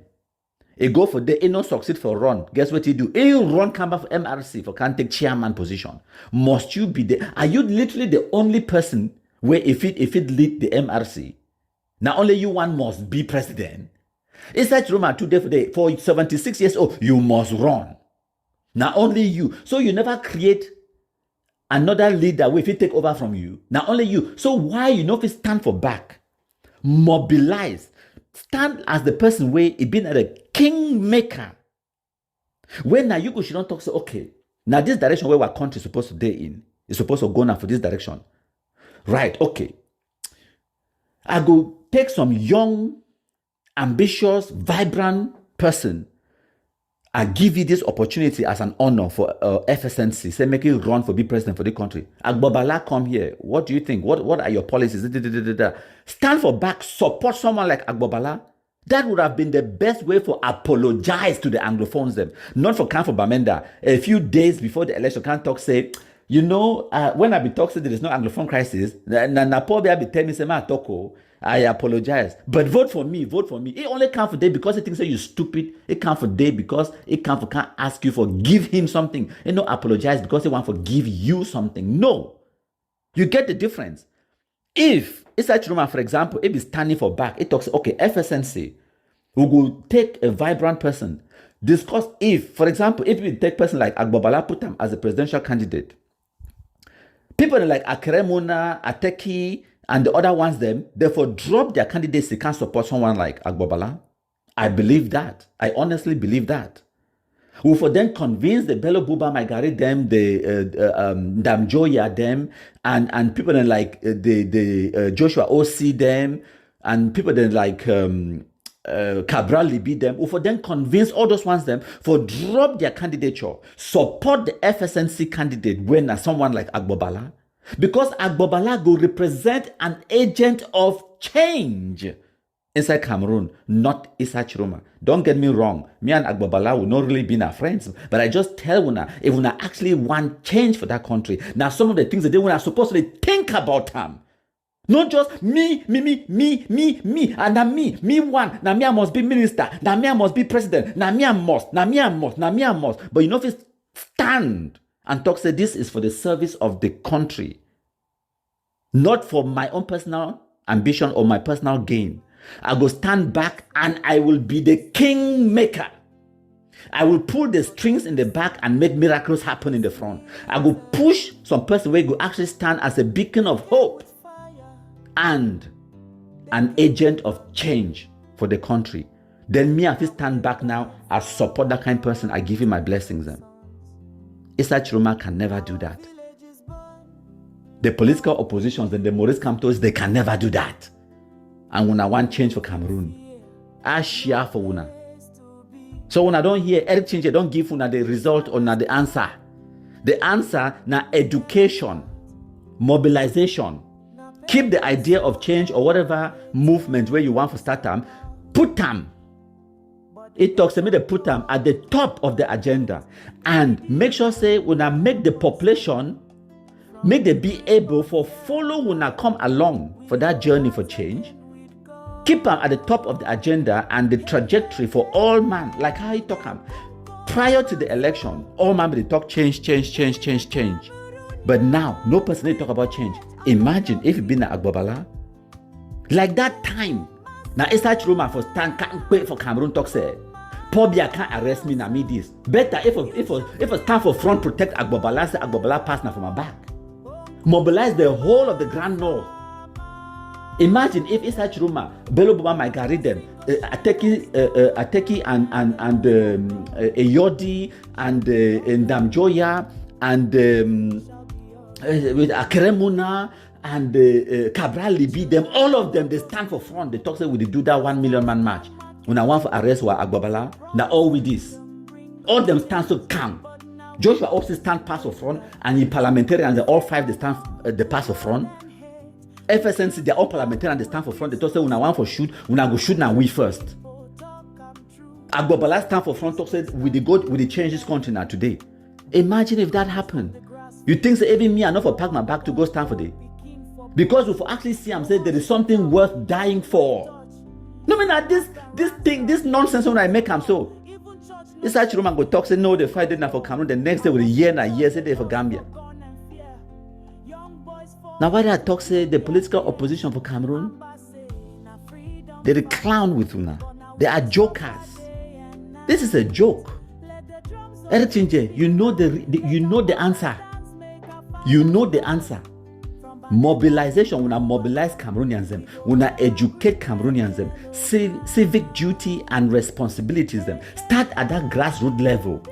He go for the he no succeed for run. Guess what he do? He run come back for MRC for can't take chairman position. Must you be there? Are you literally the only person where if it lead the MRC? Now only you one must be president. Issa Tchiroma today for 76 years old, you must run. Now only you. So you never create another leader if he take over from you. Now only you. So why you know if you stand for back? Mobilize. Stand as the person where he been at a kingmaker. When now you go, she don't talk, say, okay, now this direction where our country is supposed to day in, is supposed to go now for this direction. Right, okay. I go take some young, ambitious, vibrant person. I give you this opportunity as an honor for FSNC. Say, make you run for be president for the country. Agbobala, come here. What do you think? What are your policies? Stand for back. Support someone like Agbobala. That would have been the best way for apologize to the Anglophones them. Not for Camp for Bamenda. A few days before the election, can't talk, say, when I be talking, there is no Anglophone crisis. Na Paul Biya be tell me, say, ma talk, I apologize. But vote for me. It only come for day because he thinks that you're stupid. It come for day because it can't ask you for give him something. And no apologize because he want to give you something. No. You get the difference. If Issa Tchiroma, for example, it be standing for back, it talks, okay, FSNC, we will take a vibrant person. Discuss if, for example, if we take a person like Agbobala, put him as a presidential candidate. People like Akeremona, Ateki, and the other ones, therefore drop their candidacy, can't support someone like Agbobala. I believe that. I honestly believe that. We for then convince the Bello Buba Maigari them, the Damjoya them, and people then like the Joshua O.C. them, and people then like Cabral Libi them, or for them convince all those ones them for drop their candidature, support the FSNC candidate when someone like Agbobala, because Agbobala will represent an agent of change inside Cameroon, not Issa Tchiroma. Don't get me wrong, me and Agbobala will not really be our friends, but I just tell Una, if Una actually want change for that country, now some of the things that they are supposed to think about them. Not just me, and now me one, now me I must be minister, now me I must be president, now me I must. But you know if you stand and talk, say this is for the service of the country, not for my own personal ambition or my personal gain. I will stand back and I will be the king maker. I will pull the strings in the back and make miracles happen in the front. I will push some person where you actually stand as a beacon of hope and an agent of change for the country. Then me, if I stand back now, I support that kind of person, I give him my blessings. Issa Tchiroma can never do that. The political oppositions and the Maurice Kamtos, they can never do that. And when I want change for Cameroon, I share for Una. So when I don't hear Eric Chinje, don't give Una the result or not the answer. The answer na education, mobilization. Keep the idea of change or whatever movement where you want to start them, put them. It talks to me to put them at the top of the agenda and make sure say when I make the population, make them be able for follow when I come along for that journey for change. Keep them at the top of the agenda and the trajectory for all man, like how he talk them. Prior to the election, all man they talk change. But now, no person they talk about change. Imagine if it been a Agbobala. Like that time, now Issa Tchiroma for stand can't wait for Cameroon talk say, Pobia can't arrest me, na me this. Better if a stand for front protect Agbobala, say Agbobala pass now from my back. Mobilize the whole of the Grand North. Imagine if Issa Tchiroma, Bello Boba might carry them, Ateki and Eyodi and Ndamjoya and with Akeremuna and Cabral Libi, them all of them they stand for front. They talk say we do that 1 million man march. When I want for arrest wa Agbobala, now all with this, all them stand so calm. Joshua also stand pass of front, and the parliamentarians all five they stand the pass of front. FSNC they all parliamentarians they stand for front. They talk say when I want for shoot, when I go shoot now we first. Agbobala stand for front talk say we the change this country now today. Imagine if that happened. You think so even me enough for pack my back to go stand for it? Because if you actually see I'm saying there is something worth dying for. No mean that this nonsense when I make am so. Issa Tchiroma go talk say no they fight now for Cameroon, the next day with a year say they for Gambia. Now why that talk say the political opposition for Cameroon? They're the clown with Una. They are jokers. This is a joke. Eric Chinje, you know the answer. You know the answer. Mobilization, when I mobilize Cameroonians, when I educate Cameroonians, civic duty and responsibilities, start at that grassroots level.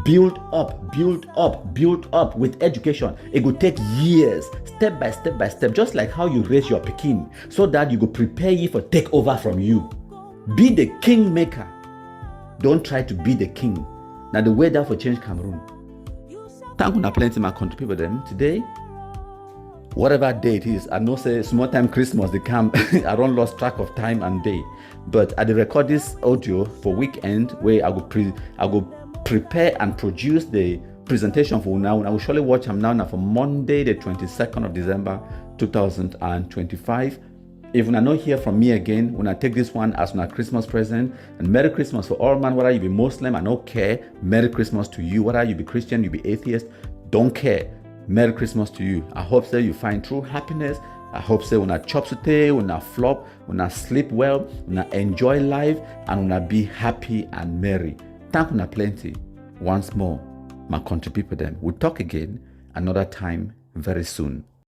Build up with education. It will take years, step by step, just like how you raise your pikin, so that you go prepare you for take over from you. Be the king maker. Don't try to be the king. Now the way that for change Cameroon. Thank you plenty my country people them today. Whatever day it is, I know say small time Christmas they come. I don't lost track of time and day. But I record this audio for weekend where I go prepare and produce the presentation for now. I will surely watch them now for Monday the 22nd of December 2025. If you are not hear from me again, when I take this one as my Christmas present, and Merry Christmas for all man, whether you be Muslim, I don't care. Merry Christmas to you. Whether you be Christian, you be atheist, don't care. Merry Christmas to you. I hope that you find true happiness. I hope that when I chop today, when I flop, when I sleep well, when I enjoy life, and when I be happy and merry. Thank you plenty. Once more, my country people them. We'll talk again another time very soon.